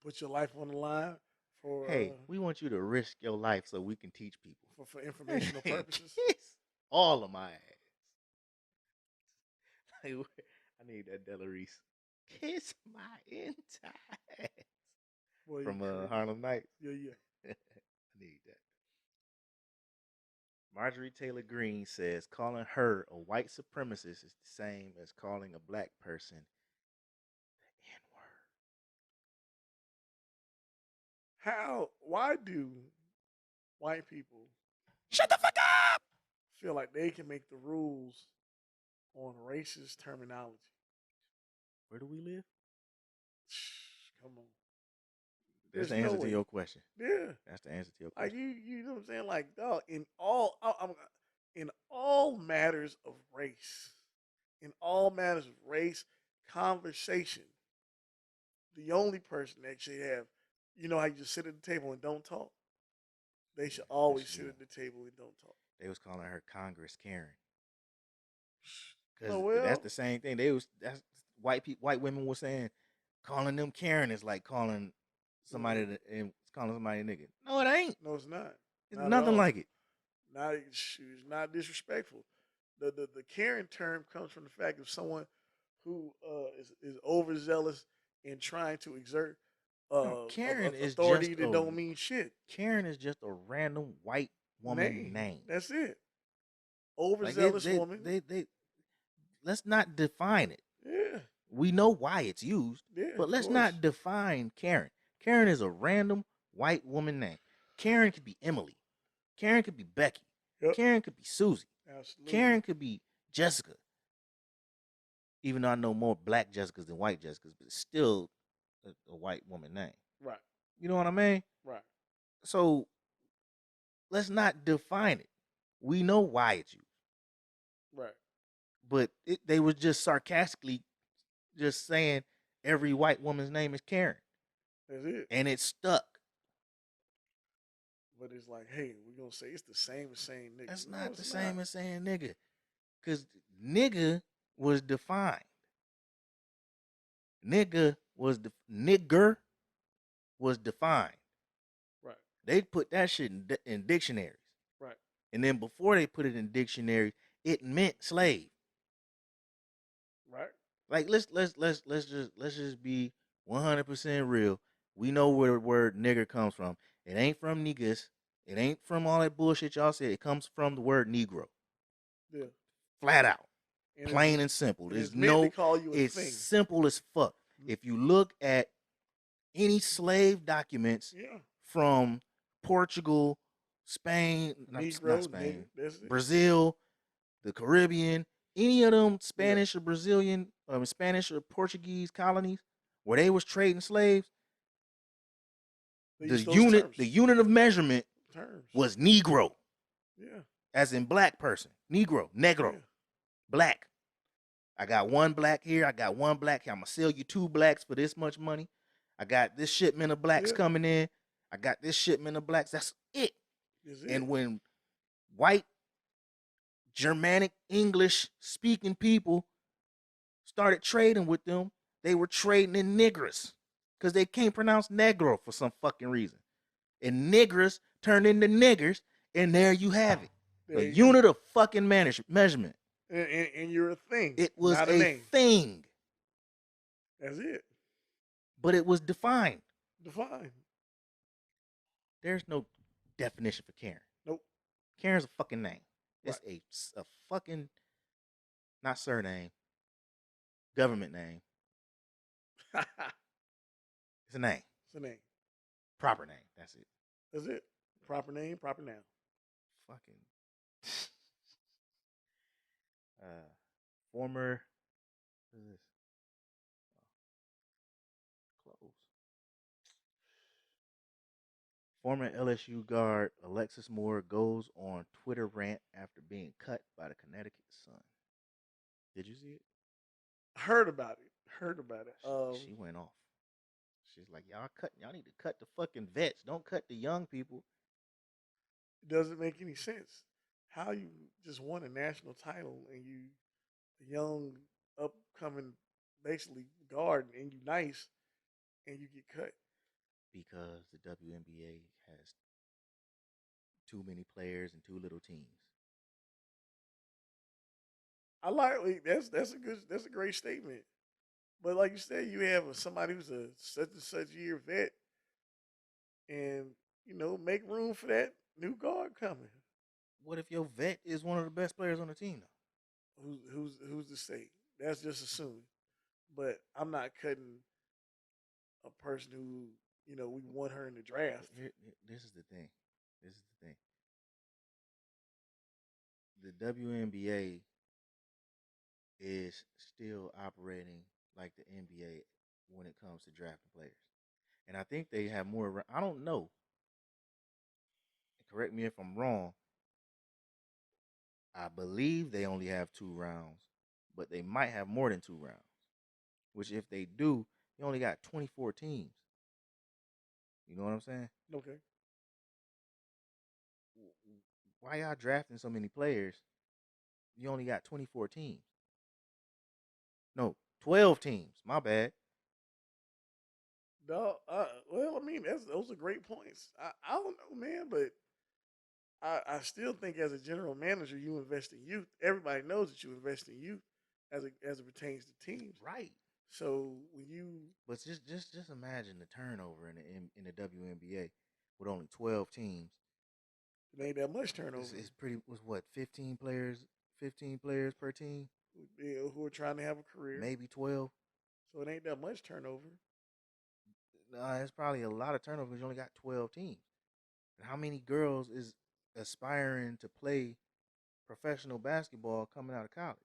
Put your life on the line for Hey, we want you to risk your life so we can teach people. for informational purposes. Kiss all of my ass. I need that Delarice. Kiss my entire ass. Boy, From you crazy. Harlem Nights. Yeah. I need that. Marjorie Taylor Greene says calling her a white supremacist is the same as calling a black person the N-word. Why do white people Shut the fuck up! feel like they can make the rules on racist terminology? Where do we live? Come on. That's There's the no answer to way. your question. Yeah. That's the answer to your Like question. you know what I'm saying? Like, dog, in all matters of race, conversation, the only person that should have, you know how you just sit at the table and don't talk? They should always sit at the table and don't talk. They was calling her Congress Karen. No, Because that's well, the same thing. That's white women were saying calling them Karen is like calling somebody and calling somebody a nigga. No, it ain't. no, it's not. It's Not at nothing all. like it. It's not disrespectful. The Karen term comes from the fact of someone who is overzealous in trying to exert No, Karen is authority just that don't mean shit. Karen is just a random white woman name. That's it. Like Overzealous woman. they let's not define it. Yeah. We know why it's used, Yeah. but let's not define Karen. Karen is a random white woman name. Karen could be Emily. Karen could be Becky. Yep. Karen could be Susie. Absolutely. Karen could be Jessica. Even though I know more black Jessicas than white Jessicas, but it's still a white woman name. Right. You know what I mean? Right. So let's not define it. We know why it's used. Right. But they was just sarcastically just saying every white woman's name is Karen. That's it. And it stuck. But it's like, hey, we're going to say it's the same as saying nigga. That's No, not it's the same not. as saying nigga. Because nigga was defined. Nigger was defined. Right. They put that shit in dictionaries. Right. And then before they put it in dictionary, it meant slave. Right. Like let's just be 100% real. We know where the word nigger comes from. It ain't from niggas. It ain't from all that bullshit y'all said. It comes from the word Negro. Yeah. Flat out. And Plain and simple. It's There's meant to no call you a it's thing. simple as fuck. If you look at any slave documents from Portugal, Spain, not Spain, Brazil, the Caribbean, any of them Spanish or Brazilian, Spanish or Portuguese colonies where they was trading slaves, the unit of measurement was Negro. Yeah. As in black person. Negro. Black. I got one black here. I got one black here. I'm going to sell you 2 blacks for this much money. I got this shipment of blacks coming in. I got this shipment of blacks. That's it. And when white, Germanic, English speaking people started trading with them, they were trading in niggers because they can't pronounce negro for some fucking reason. And niggers turned into niggers, and there you have it. A unit of fucking measurement. And you're a thing. It was not a thing. That's it. But it was defined. There's no definition for Karen. Nope. Karen's a fucking name. It's a fucking, not surname, government name. It's a name. It's a name. Proper name. That's it. That's it. Proper name, proper noun. Fucking uh, former. What is this? Close. Former LSU guard Alexis Moore goes on Twitter rant after being cut by the Connecticut Sun. Did you see it? Heard about it. Heard about it. She went off. She's like, y'all need to cut the fucking vets. Don't cut the young people. It doesn't make any sense. How you just won a national title and you a young upcoming basically guard and you nice and you get cut. Because the WNBA has too many players and too little teams. I like that's a great statement. But like you said, you have somebody who's a such and such year vet, and make room for that new guard coming. What if your vet is one of the best players on the team though? Who's to say? That's just assuming. But I'm not cutting a person who we want her in the draft. This is the thing. This is the thing. The WNBA is still operating like the NBA when it comes to drafting players. And I think they have more. I don't know. Correct me if I'm wrong. I believe they only have 2 rounds, but they might have more than 2 rounds. Which, if they do, they only got 24 teams. You know what I'm saying? Okay. Why y'all drafting so many players? You only got 24 teams. No, 12 teams. My bad. No, well, I mean, those are great points. I don't know, man, but I still think as a general manager, you invest in youth. Everybody knows that you invest in youth as it pertains to teams. Right. So when you, But just imagine the turnover in the WNBA with only 12 teams. it ain't that much turnover. It's pretty. Was what 15 players? 15 players per team. Who are trying to have a career. Maybe 12. So it ain't that much turnover. It's probably a lot of turnover because you only got 12 teams. And how many girls is aspiring to play professional basketball coming out of college?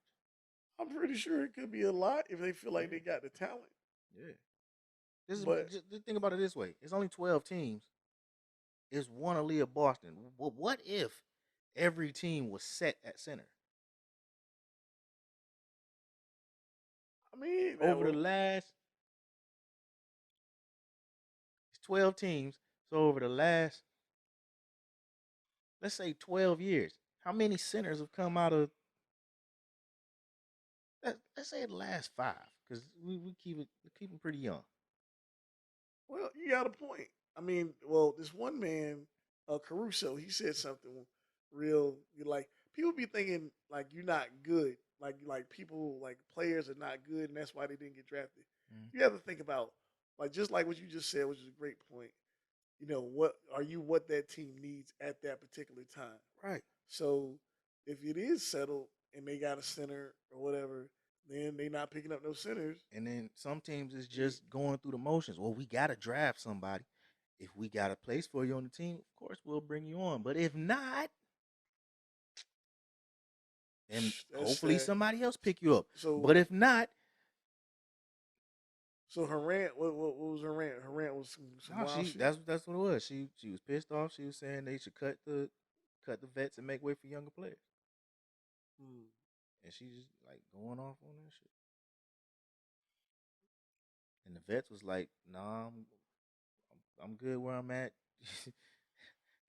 I'm pretty sure it could be a lot if they feel like they got the talent. Yeah. But just think about it this way: it's only 12 teams. It's one Aaliyah Boston. Well, what if every team was set at center? I mean, Over the last, it's 12 teams. So over the last, let's say 12 years, how many centers have come out of? Let's say the last 5, because we keep them pretty young. Well, you got a point. I mean, well, this one man, Caruso, he said something real. Like people be thinking like you're not good. Like people like players are not good, and that's why they didn't get drafted. You have to think about like just like what you just said, which is a great point. What are you? What that team needs at that particular time. Right. So if it is settled and they got a center or whatever, then they not picking up no centers. And then some teams is just going through the motions. Well, we got to draft somebody. If we got a place for you on the team, of course we'll bring you on. But if not, and hopefully sad. somebody else pick you up. So, but if not, so her rant, what was her rant? Her rant was some no, wild shit. That's what it was. She was pissed off. She was saying they should cut the vets and make way for younger players. And she just like going off on that shit. And the vets was like, "Nah, I'm good where I'm at.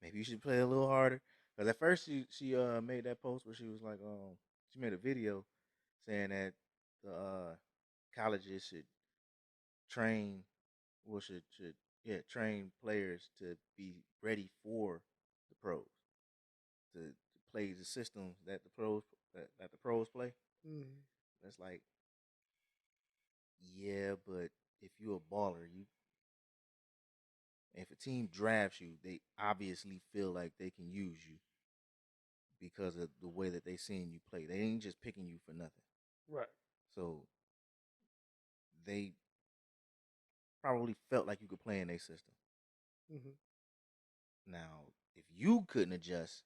Maybe you should play a little harder." Because at first she made that post where she was like, she made a video saying that the colleges should train, well, should train players to be ready for the pros, to play the systems that the pros play. That's like, yeah, but if you're a baller, if a team drafts you, they obviously feel like they can use you because of the way that they seen you play. They ain't just picking you for nothing. Right. So they probably felt like you could play in their system. Now, if you couldn't adjust,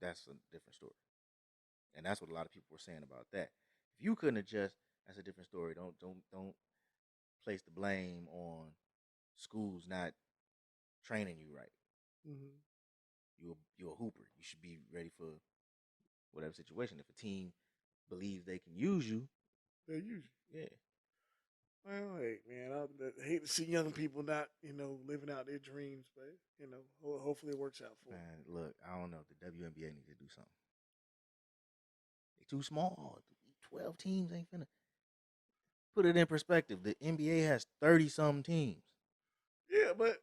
that's a different story. And that's what a lot of people were saying about that. If you couldn't adjust, that's a different story. Don't place the blame on schools not training you right. Mm-hmm. You're a hooper. You should be ready for whatever situation. If a team believes they can use you, They use you. yeah. Well, hey, man, I hate to see young people not, living out their dreams, but hopefully it works out for them. Man, look, I don't know. The WNBA needs to do something. They too small. 12 teams ain't finna put it in perspective. The NBA has 30-some teams. Yeah, but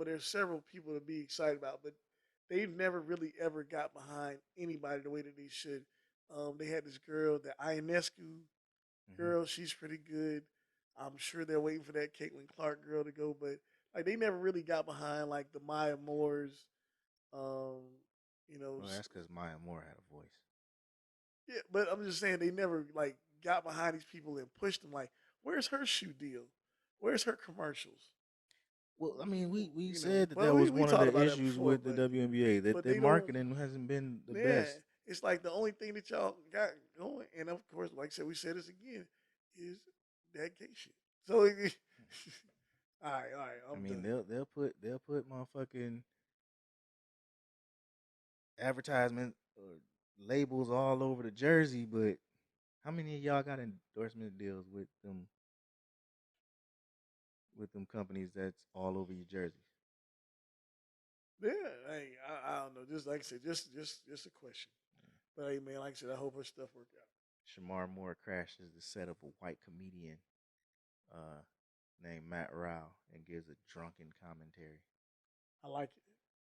there's several people to be excited about, but they've never really ever got behind anybody the way that they should. They had this girl, the Ionescu girl. She's pretty good. I'm sure they're waiting for that Caitlin Clark girl to go, but like they never really got behind like the Maya Moores. Um, Well, that's because Maya Moore had a voice. Yeah, but I'm just saying they never like got behind these people and pushed them. Like, where's her shoe deal? Where's her commercials? Well, I mean, we said that well, that was we one of talked the about that issues before, with the WNBA, that but their they don't. marketing hasn't been the Yeah, best. it's like the only thing that y'all got going, and of course, like I said, we said this again, is that gay shit. So, all right, I'm I mean, done. they'll put motherfucking advertisement or labels all over the jersey, but how many of y'all got endorsement deals with them companies that's all over your jerseys? Yeah, hey, I don't know. Just like I said, just a question. But hey, man, like I said, I hope her stuff work out. Shamar Moore crashes the set of a white comedian uh, named Matt Rao and gives a drunken commentary. I like it.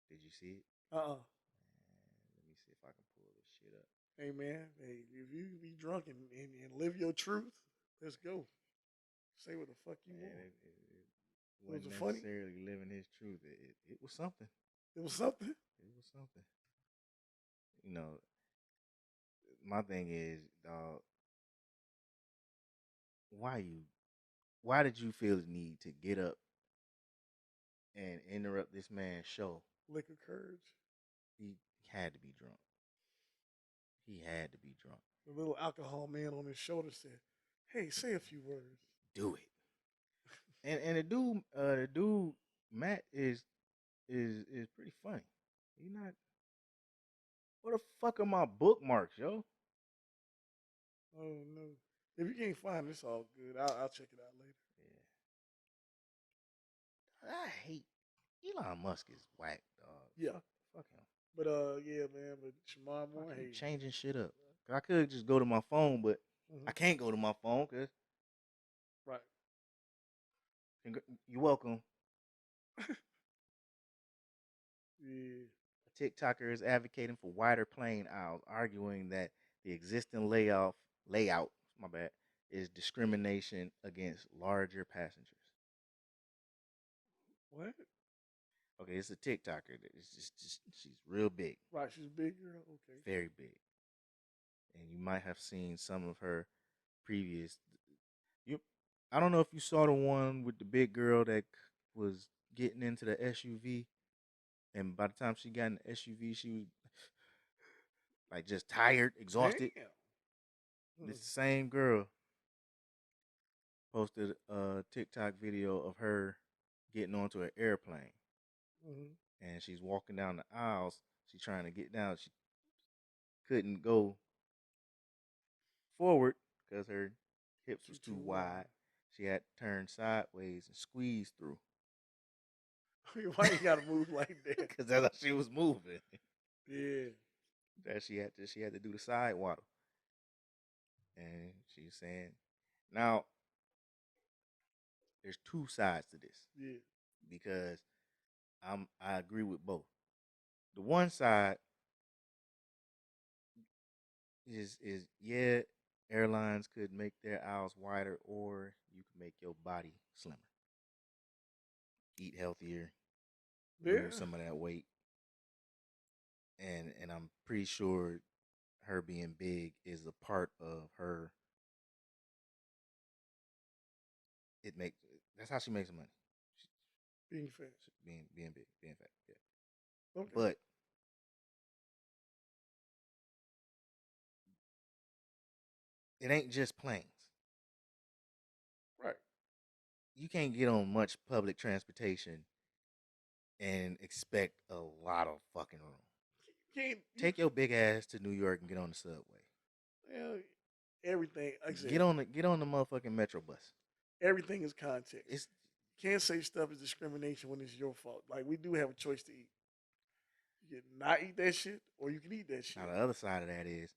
Did you see it? Uh-uh. Let me see if I can pull this shit up. Hey, man, hey, if you be drunk and live your truth, let's go. Say what the fuck you want. It Was wasn't it funny? necessarily living his truth. It was something. It was something. It was something. You know, my thing is, dog, why did you feel the need to get up and interrupt this man's show? Liquor courage. He had to be drunk. He had to be drunk. The little alcohol man on his shoulder said, "Hey, say a few words." Do it. And the dude Matt is pretty funny. He not. Where the fuck are my bookmarks, yo? Oh no! If you can't find it, it's all good. I'll check it out later. Yeah. I hate Elon Musk is whack, dog. Yeah. Fuck him. But yeah, man. But Shamar Moore, I keep hey, changing shit up. I could just go to my phone, but I can't go to my phone because right. you're welcome. Yeah. A TikToker is advocating for wider plane aisles, arguing that the existing layout, my bad, is discrimination against larger passengers. What? Okay, it's a TikToker. It's just she's real big. Right, she's a big girl. Okay. Very big. And you might have seen some of her previous. I don't know if you saw the one with the big girl that was getting into the SUV, and by the time she got in the SUV, she was like just tired, exhausted. Damn. It's the same girl posted a TikTok video of her getting onto an airplane, and she's walking down the aisles. She's trying to get down. She couldn't go forward because her hips was too wide. She had to turn sideways and squeeze through. Why you gotta move like that? Because that's how she was moving. Yeah. That she had to do the side waddle. And she's saying, now there's two sides to this. Yeah. Because I agree with both. The one side is yeah, airlines could make their aisles wider, or you could make your body slimmer. Eat healthier, lose some of that weight. And I'm pretty sure her being big is a part of her. That's how she makes money. Being fat. Being big, being fat. Yeah. Okay. But it ain't just planes. Right. You can't get on much public transportation and expect a lot of fucking room. Can't Take your big ass to New York and get on the subway. well, everything. Like I said, Get on the motherfucking metro bus. everything is context. It's Can't say stuff is discrimination when it's your fault. Like we do have a choice to eat. You can not eat that shit, or you can eat that shit. now the other side of that is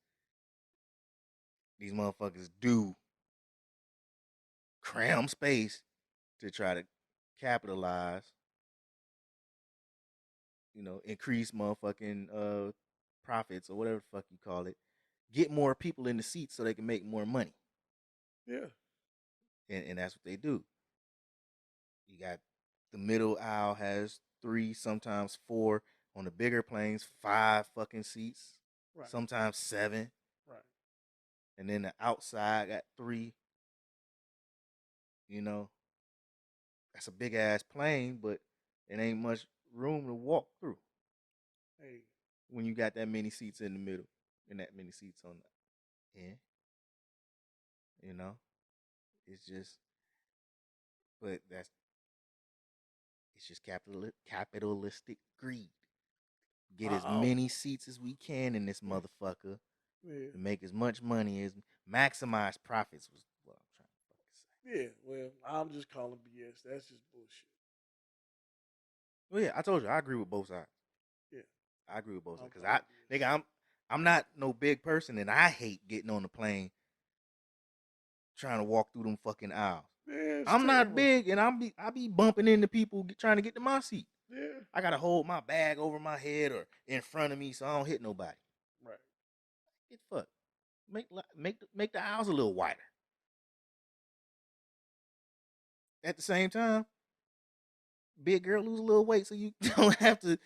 these motherfuckers do cram space to try to capitalize, increase motherfucking profits or whatever the fuck you call it. Get more people in the seats so they can make more money. Yeah. And that's what they do. You got the middle aisle has 3, sometimes 4. On the bigger planes, 5 fucking seats. Right. Sometimes 7. Right. And then the outside got 3. That's a big ass plane, but it ain't much room to walk through. Hey. When you got that many seats in the middle and that many seats on the end. It's just, but it's just capitalistic greed. Get as many seats as we can in this motherfucker to make as much money as maximize profits was what I'm trying to fucking say. Yeah, well, I'm just calling BS. That's just bullshit. Well, yeah, I told you I agree with both sides. Yeah, I agree with both sides because I'm not no big person and I hate getting on the plane trying to walk through them fucking aisles. Yeah, I'm terrible. not big and I be bumping into people trying to get to my seat. Yeah, I gotta hold my bag over my head or in front of me so I don't hit nobody. right. Get fucked. Make the aisles a little wider. At the same time, big girl lose a little weight so you don't have to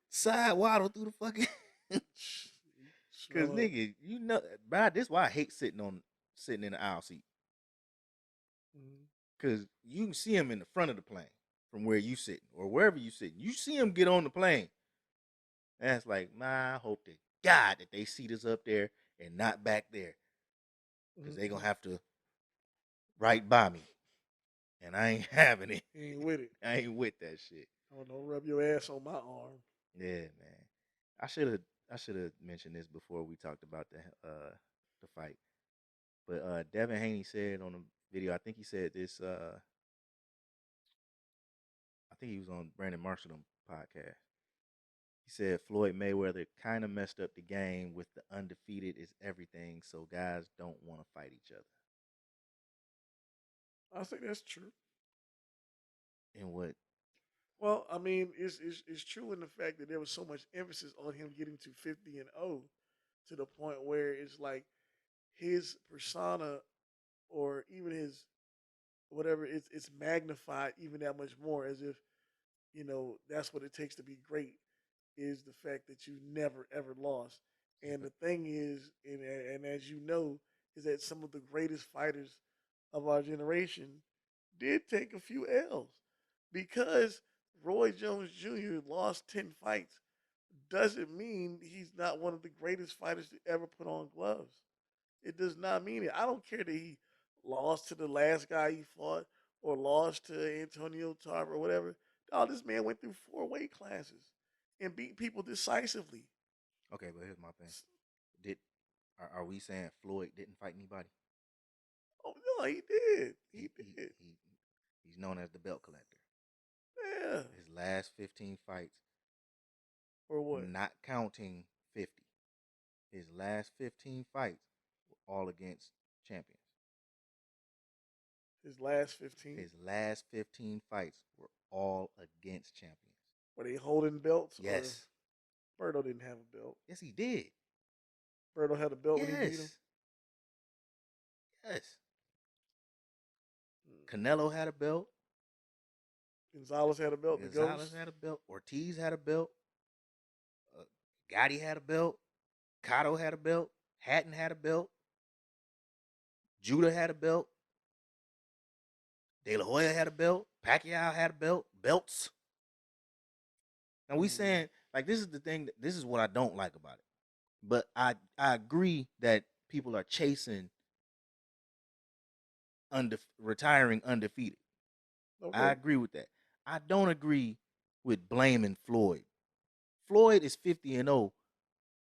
side waddle through the fucking. Cause nigga, this why I hate sitting in the aisle seat. Cause you can see him in the front of the plane from where you sitting or wherever you sitting. You see him get on the plane. And it's like, I hope to God that they seat us up there and not back there. Because they going to have to right by me. And I ain't having it. Ain't with it. I ain't with that shit. Oh, don't rub your ass on my arm. Yeah, man. I should have mentioned this before we talked about the fight. But Devin Haney said on the video, I think he said this, I think he was on Brandon Marshall's podcast. He said Floyd Mayweather kind of messed up the game with the undefeated is everything, so guys don't want to fight each other. I think that's true. And what? Well, I mean, it's true in the fact that there was so much emphasis on him getting to 50-0 to the point where it's like his persona or even his whatever it's magnified even that much more as if that's what it takes to be great is the fact that you never ever lost. And the thing is, and as you know, is that some of the greatest fighters of our generation did take a few L's because Roy Jones Jr. lost 10 fights doesn't mean he's not one of the greatest fighters to ever put on gloves. It does not mean it. I don't care that he lost to the last guy he fought or lost to Antonio Tarver or whatever. Dog, this man went through 4 weight classes and beat people decisively. Okay, but here's my thing. Are we saying Floyd didn't fight anybody? Oh no, he did. He did. He's known as the belt collector. Yeah. His last 15 fights. Or what? Not counting 50. His last 15 fights were all against champions. His last 15? His last 15 fights were all against champions. Were they holding belts? Yes. Berto didn't have a belt. Yes, he did. Berto had a belt when he beat him? Yes. Canelo had a belt. Gonzalez had a belt. Gonzalez had a belt. Ortiz had a belt. Gotti had a belt. Cotto had a belt. Hatton had a belt. Judah had a belt. De La Hoya had a belt. Pacquiao had a belt. Belts. Now we saying like this is the thing. This is what I don't like about it. But I agree that people are chasing retiring undefeated. Okay. I agree with that. I don't agree with blaming Floyd. Floyd is 50-0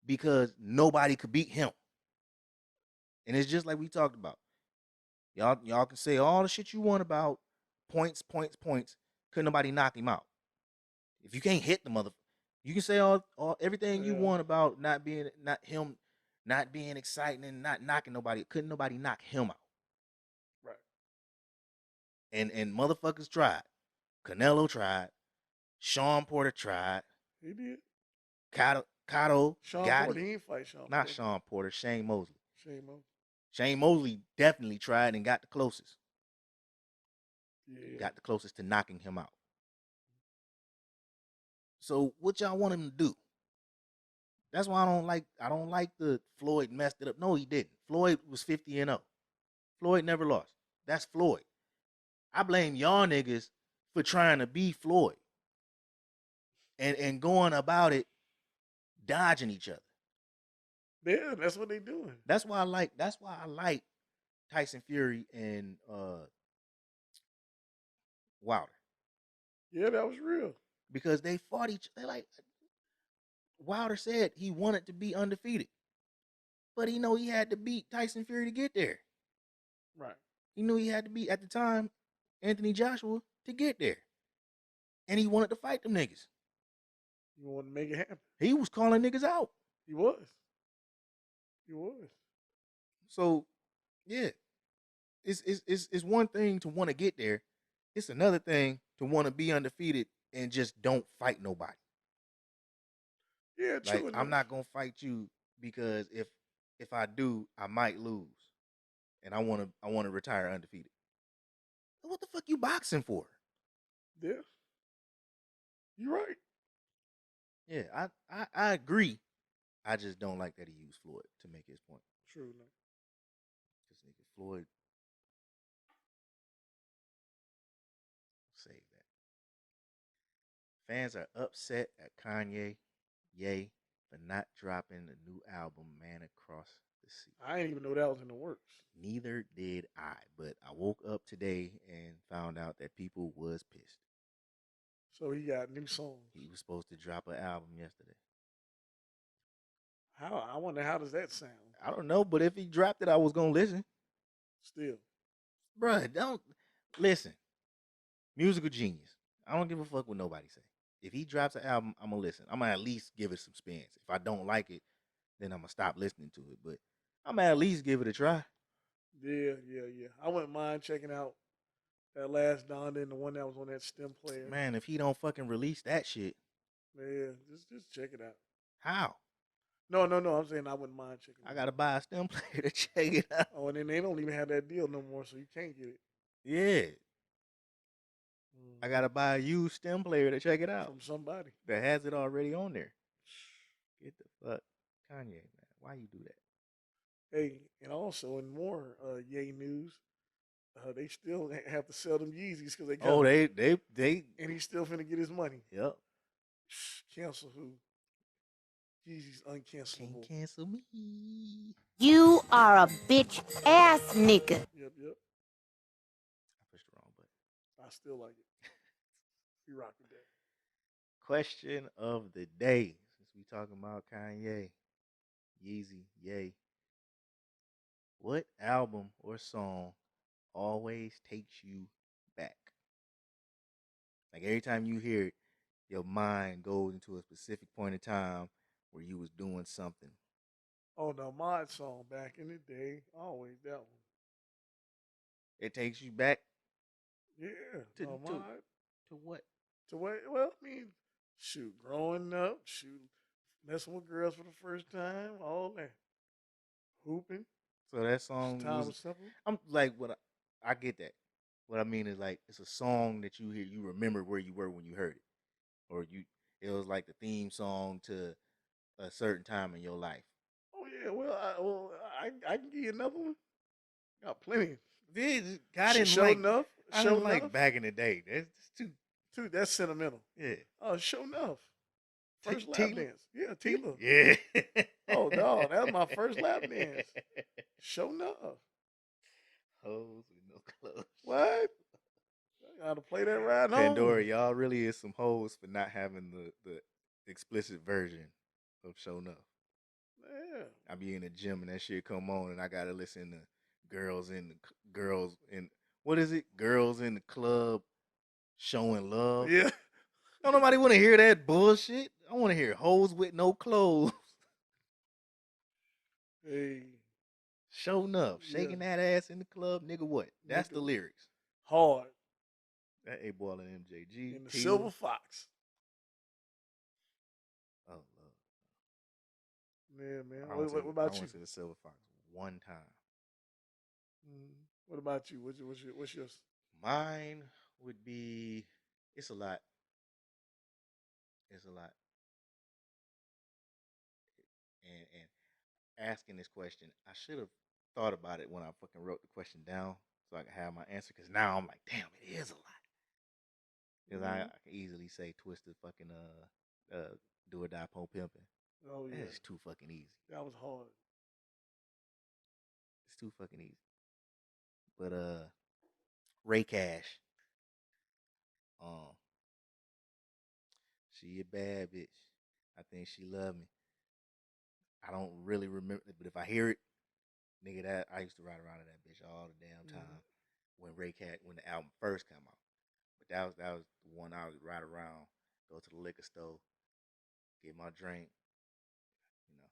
because nobody could beat him. And it's just like we talked about. Y'all can say all the shit you want about points. Couldn't nobody knock him out. If you can't hit the mother, you can say all everything you want about not being exciting and not knocking nobody. Couldn't nobody knock him out. Right. And motherfuckers tried. Canelo tried. Sean Porter tried. He did. Cotto Sean got Porter, it. he ain't fight Sean Not Porter. Sean Porter, Shane Mosley. Shame. Shane Mosley definitely tried and got the closest. Yeah. Got the closest to knocking him out. So what y'all want him to do? That's why I don't like the Floyd messed it up. No, he didn't. Floyd was 50-0. Floyd never lost. That's Floyd. I blame y'all niggas for trying to be Floyd. And going about it dodging each other. Yeah, that's what they doing. That's why I like Tyson Fury and Wilder. Yeah, that was real. Because they fought they like Wilder said he wanted to be undefeated. But he know he had to beat Tyson Fury to get there. Right. He knew he had to beat, at the time, Anthony Joshua to get there. And he wanted to fight them niggas. He wanted to make it happen. He was calling niggas out. He was. He was. So, yeah. It's one thing to want to get there. It's another thing to want to be undefeated and just don't fight nobody. Yeah, true. Like, I'm not gonna fight you because if I do, I might lose. And I wanna retire undefeated. What the fuck you boxing for? Yeah. You're right. Yeah, I agree. I just don't like that he used Floyd to make his point. True. No. This nigga Floyd. Save that. Fans are upset at Kanye, Ye, for not dropping the new album, Man Across the Sea. I didn't even know that was in the works. Neither did I, but I woke up today and found out that people was pissed. So he got new songs. He was supposed to drop an album yesterday. I wonder how does that sound? I don't know, but if he dropped it, I was gonna listen. Still. Bruh, don't listen. Musical genius. I don't give a fuck what nobody say. If he drops an album, I'm gonna listen. I'm gonna at least give it some spins. If I don't like it, then I'm gonna stop listening to it. But I'm gonna at least give it a try. Yeah. I wouldn't mind checking out that last Donda and the one that was on that stem player. Man, if he don't fucking release that shit, Yeah, just check it out. how? No. I'm saying I wouldn't mind checking it I out. gotta buy a stem player to check it out. Oh, and then they don't even have that deal no more, so you can't get it. Yeah. I gotta buy a used stem player to check it out. From somebody that has it already on there. Get the fuck, Kanye, man. Why you do that? Hey, and also in more Ye news, they still have to sell them Yeezys because they got. Oh, they. And he's still finna get his money. Yep. Cancel who? Yeezy's uncancelable. Can't cancel me. You are a bitch ass nigga. Yep. I pushed the wrong button. I still like it. We rock with that. Question of the day. Since we talking about Kanye, Yeezy, Ye. What album or song always takes you back? Like every time you hear it, your mind goes into a specific point in time where you was doing something. Oh, the Mod song back in the day, always that one. It takes you back Yeah, to Mod. to what? To what? Well, I mean, shoot, growing up, messing with girls for the first time, all that, hooping. So that song Time was was simple. I'm like I get that. What I mean is like it's a song that you hear, you remember where you were when you heard it, or it was like the theme song to a certain time in your life. Oh yeah, I can give you another one. Got plenty. I didn't Show like enough. I Show didn't like enough. back in the day. That's too Dude, that's sentimental. yeah. Show enough. First lap Tila? dance. Yeah, Tila. Yeah. Oh, dog, that was my first lap dance. Show enough. Hoes with no clothes. What? I gotta play that ride home. Pandora, y'all really is some hoes for not having the explicit version of Show Enough. Yeah. I be in the gym and that shit come on and I gotta listen to girls in what is it? Girls in the club showing love. Yeah. Don't nobody want to hear that bullshit. I want to hear hoes with no clothes. Hey. Show enough, Yeah. shaking that ass in the club, nigga. What? That's Nigga. the lyrics. Hard. That A Ball and MJG. And the Tila. Silver Fox. Oh, Lord. Yeah, man. I What went about you? to the Silver Fox one time. What about you? What's yours? Mine would be. It's a lot. It's a lot. And asking this question, I should have thought about it when I fucking wrote the question down so I could have my answer. Because now I'm like, damn, it is a lot. Because I can easily say Twisted fucking Do or Die Pole Pimpin'. Oh yeah. It's too fucking easy. That was hard. It's too fucking easy. But Ray Cash. She a bad bitch. I think she love me. I don't really remember it, but if I hear it, nigga, that I used to ride around to that bitch all the damn time when the album first came out. But that was the one I would ride around, go to the liquor store, get my drink. You know,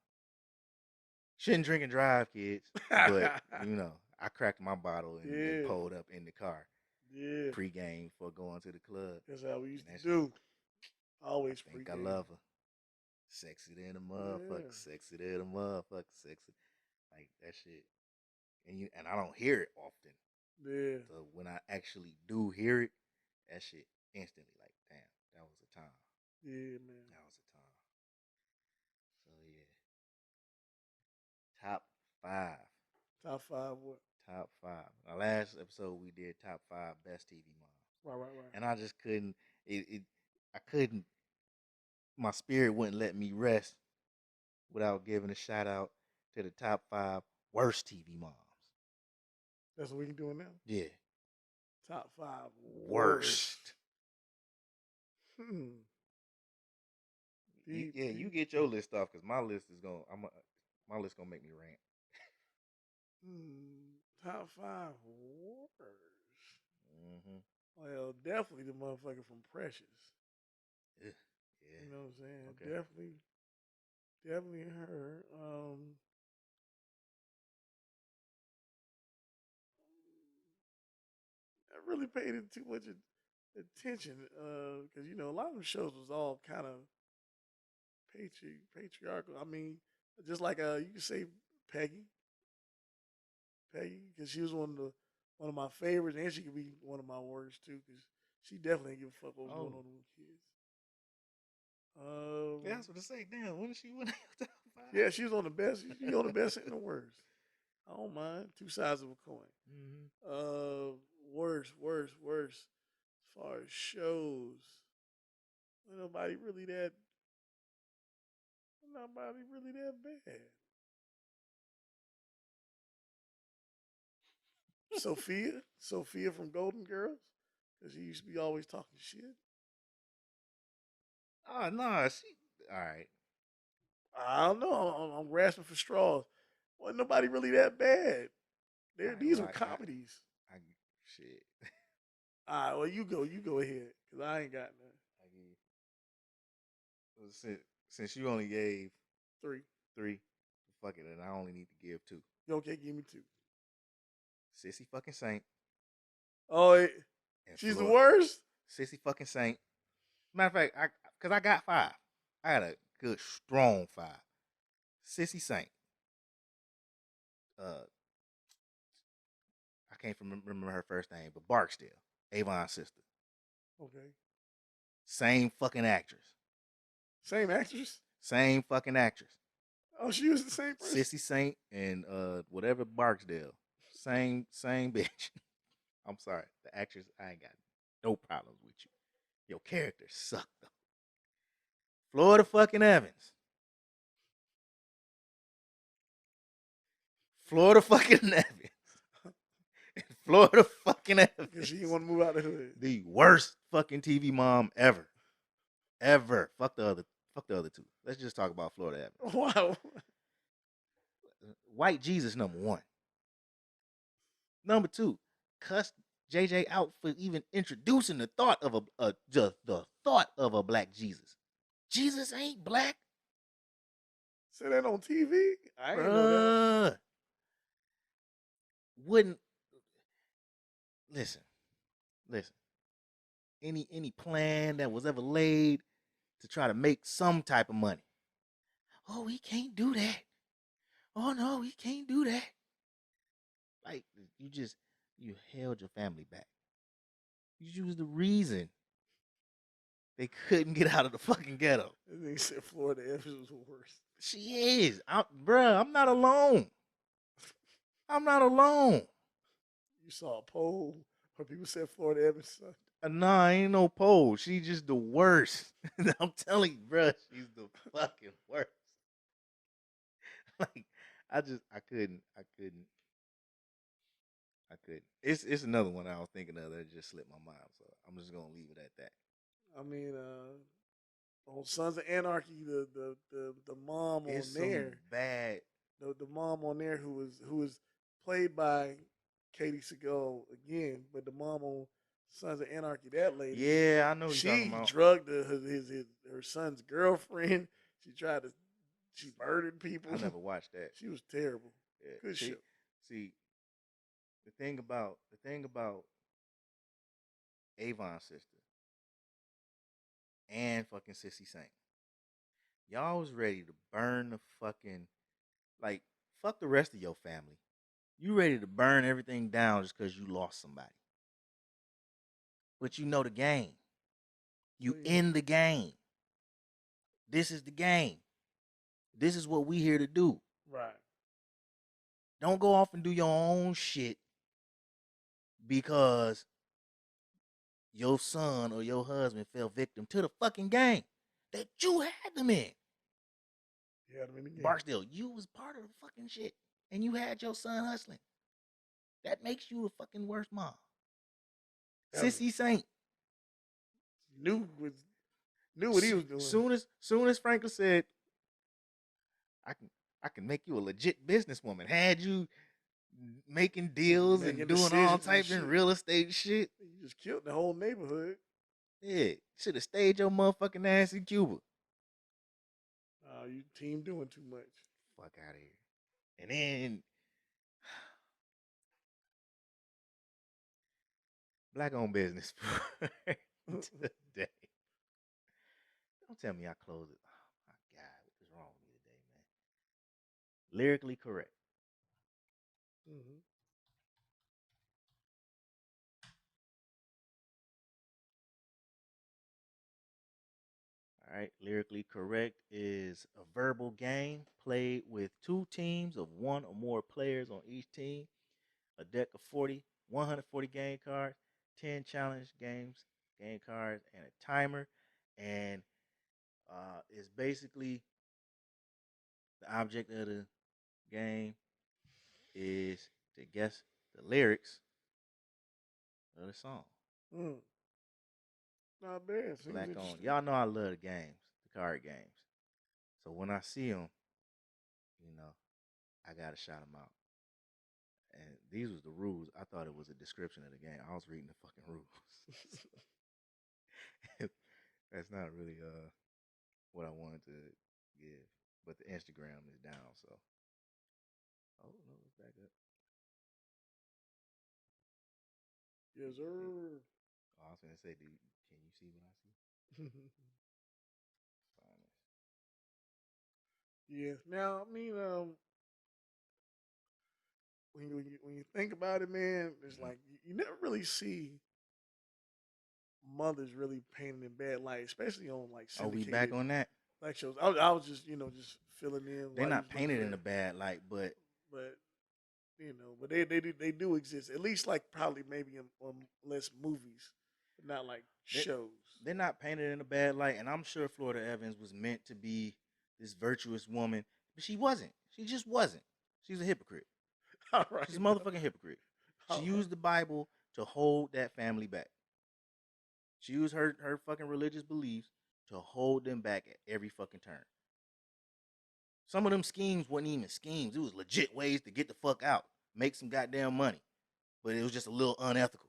shouldn't drink and drive, kids. But you know, I cracked my bottle and pulled up in the car. Yeah. Pre-game before going to the club. That's how we used to do. Always I think pre-game. I love her. Sexy than a motherfucker. Yeah. Sexy than a motherfucker. Sexy. Like that shit. And I don't hear it often. Yeah. So when I actually do hear it, that shit instantly like, damn, that was a time. Yeah, man. That was a time. So yeah. Top 5. Top 5 what? Top 5. Our last episode we did top 5 best TV moms. Right. And I just couldn't I couldn't my spirit wouldn't let me rest without giving a shout out to the top 5 worst TV moms. That's what we can do now? Yeah. Top 5 worst. Yeah, you get your list off because my list is my list gonna make me rant. Top 5 worst. Mm-hmm. Well, definitely the motherfucker from Precious. Yeah. You know what I'm saying? Okay. Definitely her. I really paid it too much attention because a lot of them shows was all kind of patriarchal. I mean, just like you could say Peggy, because she was one of my favorites, and she could be one of my worst too, because she definitely didn't give a fuck what was going on with kids. Yeah, that's what I say. Damn, when did she win top 5? Yeah, she was on the best. She on the best and the worst. I don't mind. Two sides of a coin. Mm-hmm. Worst. As far as shows, nobody really that bad. Sophia from Golden Girls, because she used to be always talking shit. Oh no, she all right. I don't know. I'm grasping for straws. Wasn't nobody really that bad. These were comedies. Shit. All right, well you go ahead, because I ain't got none. Since you only gave 3, fuck it, and I only need to give 2. Okay, give me 2. Sissy fucking Saint. Oh, she's the worst? Sissy fucking Saint. Matter of fact, because I got 5. I had a good, strong 5. Sissy Saint. I can't remember her first name, but Barksdale. Avon's sister. Okay. Same fucking actress. Same actress? Same fucking actress. Oh, she was the same person? Sissy Saint and whatever Barksdale. Same bitch. I'm sorry. The actress, I ain't got no problems with you. Your character sucked though. Florida fucking Evans. Florida fucking Evans. Florida fucking Evans. Because she didn't want to move out of the hood. The worst fucking TV mom ever. Ever. Fuck the other two. Let's just talk about Florida Evans. Wow. White Jesus, number one. Number two, cussed JJ out for even introducing the thought of the thought of a black Jesus. Jesus ain't black. Say that on TV? I ain't know that. Wouldn't listen. Any plan that was ever laid to try to make some type of money? Oh, we can't do that. Oh no, we can't do that. Like you held your family back. You was the reason they couldn't get out of the fucking ghetto. And they said Florida Evans was the worst. She is. Bruh, I'm not alone. I'm not alone. You saw a poll where people said Florida Evans sucked. Nah, ain't no poll. She just the worst. I'm telling you, bruh, she's the fucking worst. Like, I couldn't. It's another one I was thinking of that just slipped my mind, so I'm just gonna leave it at that. I mean, on Sons of Anarchy, the mom It's on there, bad. the mom on there who was played by Katie Seagal again, but the mom on Sons of Anarchy, that lady, Yeah, I know what you're talking she about. drugged her son's girlfriend. She murdered people. I never watched that. She was terrible. Yeah. Good show. See, the thing about Avon's sister and fucking Sissy Saint, y'all was ready to burn the fucking, like, fuck the rest of your family. You ready to burn everything down just because you lost somebody. But you know the game. You in the game. This is the game. This is what we here to do. Right. Don't go off and do your own shit because your son or your husband fell victim to the fucking game that you had them in. You had them in the game. Barksdale, you was part of the fucking shit, and you had your son hustling. That makes you a fucking worst mom. Sissy Saint knew what he was doing. Soon as Franklin said, I can make you a legit businesswoman, had you making deals and doing all types of real estate shit. You just killed the whole neighborhood. Yeah, should have stayed your motherfucking ass in Cuba. You team doing too much. Fuck out of here. And then black owned business today. Don't tell me I closed it. Oh my God, what is wrong with me today, man? Lyrically correct. Mm-hmm. All right, Lyrically Correct is a verbal game played with two teams of one or more players on each team, a deck of 140 game cards, 10 challenge game cards, and a timer. And it's basically the object of the game is to guess the lyrics of the song. Not bad. Black on. Y'all know I love the games, the card games. So when I see them, you know, I gotta shout them out. And these was the rules. I thought it was a description of the game. I was reading the fucking rules. That's not really what I wanted to give. But the Instagram is down, so. Oh no, it's back up. Yes, sir. Oh, I was gonna say, can you see what I see? Yeah. Now, I mean, when you think about it, man, it's like you never really see mothers really painted in bad light, especially on like syndicated. Are we back on that? Like shows. I was just just filling in. They're not painted in a bad light, but but they do exist. At least like probably maybe on less movies. not like They- shows. They're not painted in a bad light, and I'm sure Florida Evans was meant to be this virtuous woman, but she wasn't. She just wasn't. She's a hypocrite. All right. She's a motherfucking hypocrite. She All used the Bible to hold that family back. She used her fucking religious beliefs to hold them back at every fucking turn. Some of them schemes wasn't even schemes. It was legit ways to get the fuck out, make some goddamn money. But it was just a little unethical.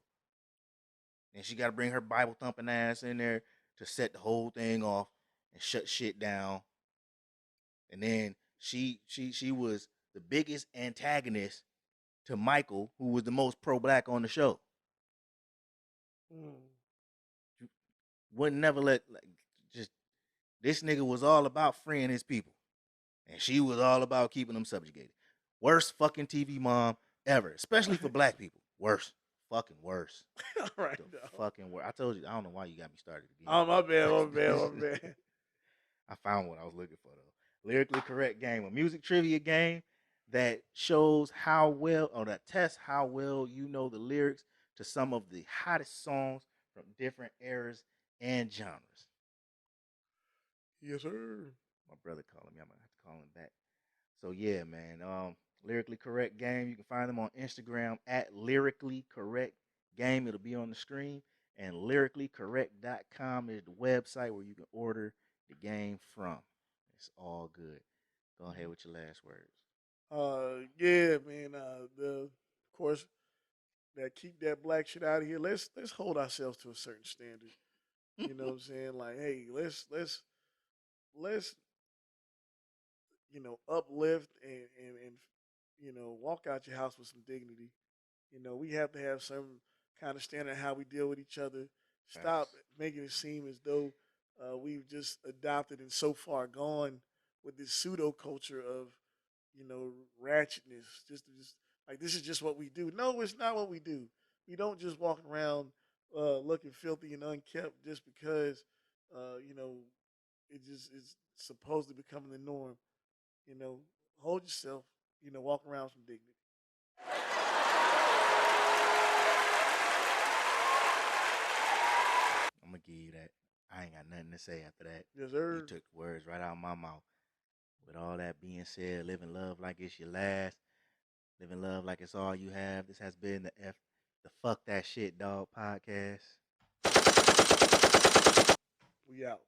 And she got to bring her Bible thumping ass in there to set the whole thing off and shut shit down. And then she was the biggest antagonist to Michael, who was the most pro-black on the show. Wouldn't never let just this nigga was all about freeing his people, and she was all about keeping them subjugated. Worst fucking TV mom ever, especially for black people. Worst. Fucking worse. All right. Fucking worse. I told you, I don't know why you got me started again. Oh, my bad. I found what I was looking for, though. Lyrically Correct game, a music trivia game that shows how well, or that tests how well you know the lyrics to some of the hottest songs from different eras and genres. Yes, sir. My brother calling me. I'm gonna have to call him back. So yeah, man. Lyrically Correct game. You can find them on Instagram at Lyrically Correct Game. It'll be on the screen. And lyricallycorrect.com is the website where you can order the game from. It's all good. Go ahead with your last words. Yeah, man. Of course, that keep that black shit out of here. Let's hold ourselves to a certain standard. You know what I'm saying? Like, hey, let's uplift and walk out your house with some dignity. We have to have some kind of standard how we deal with each other. Stop making it seem as though we've just adopted and so far gone with this pseudo culture of ratchetness. Just like this is just what we do. No, it's not what we do. We don't just walk around looking filthy and unkept just because it just is supposed to becoming the norm. Hold yourself. Walk around with some dignity. I'm going to give you that. I ain't got nothing to say after that. Yes, sir. You took the words right out of my mouth. With all that being said, living love like it's your last. Living love like it's all you have. This has been the Fuck That Shit Dawg podcast. We out.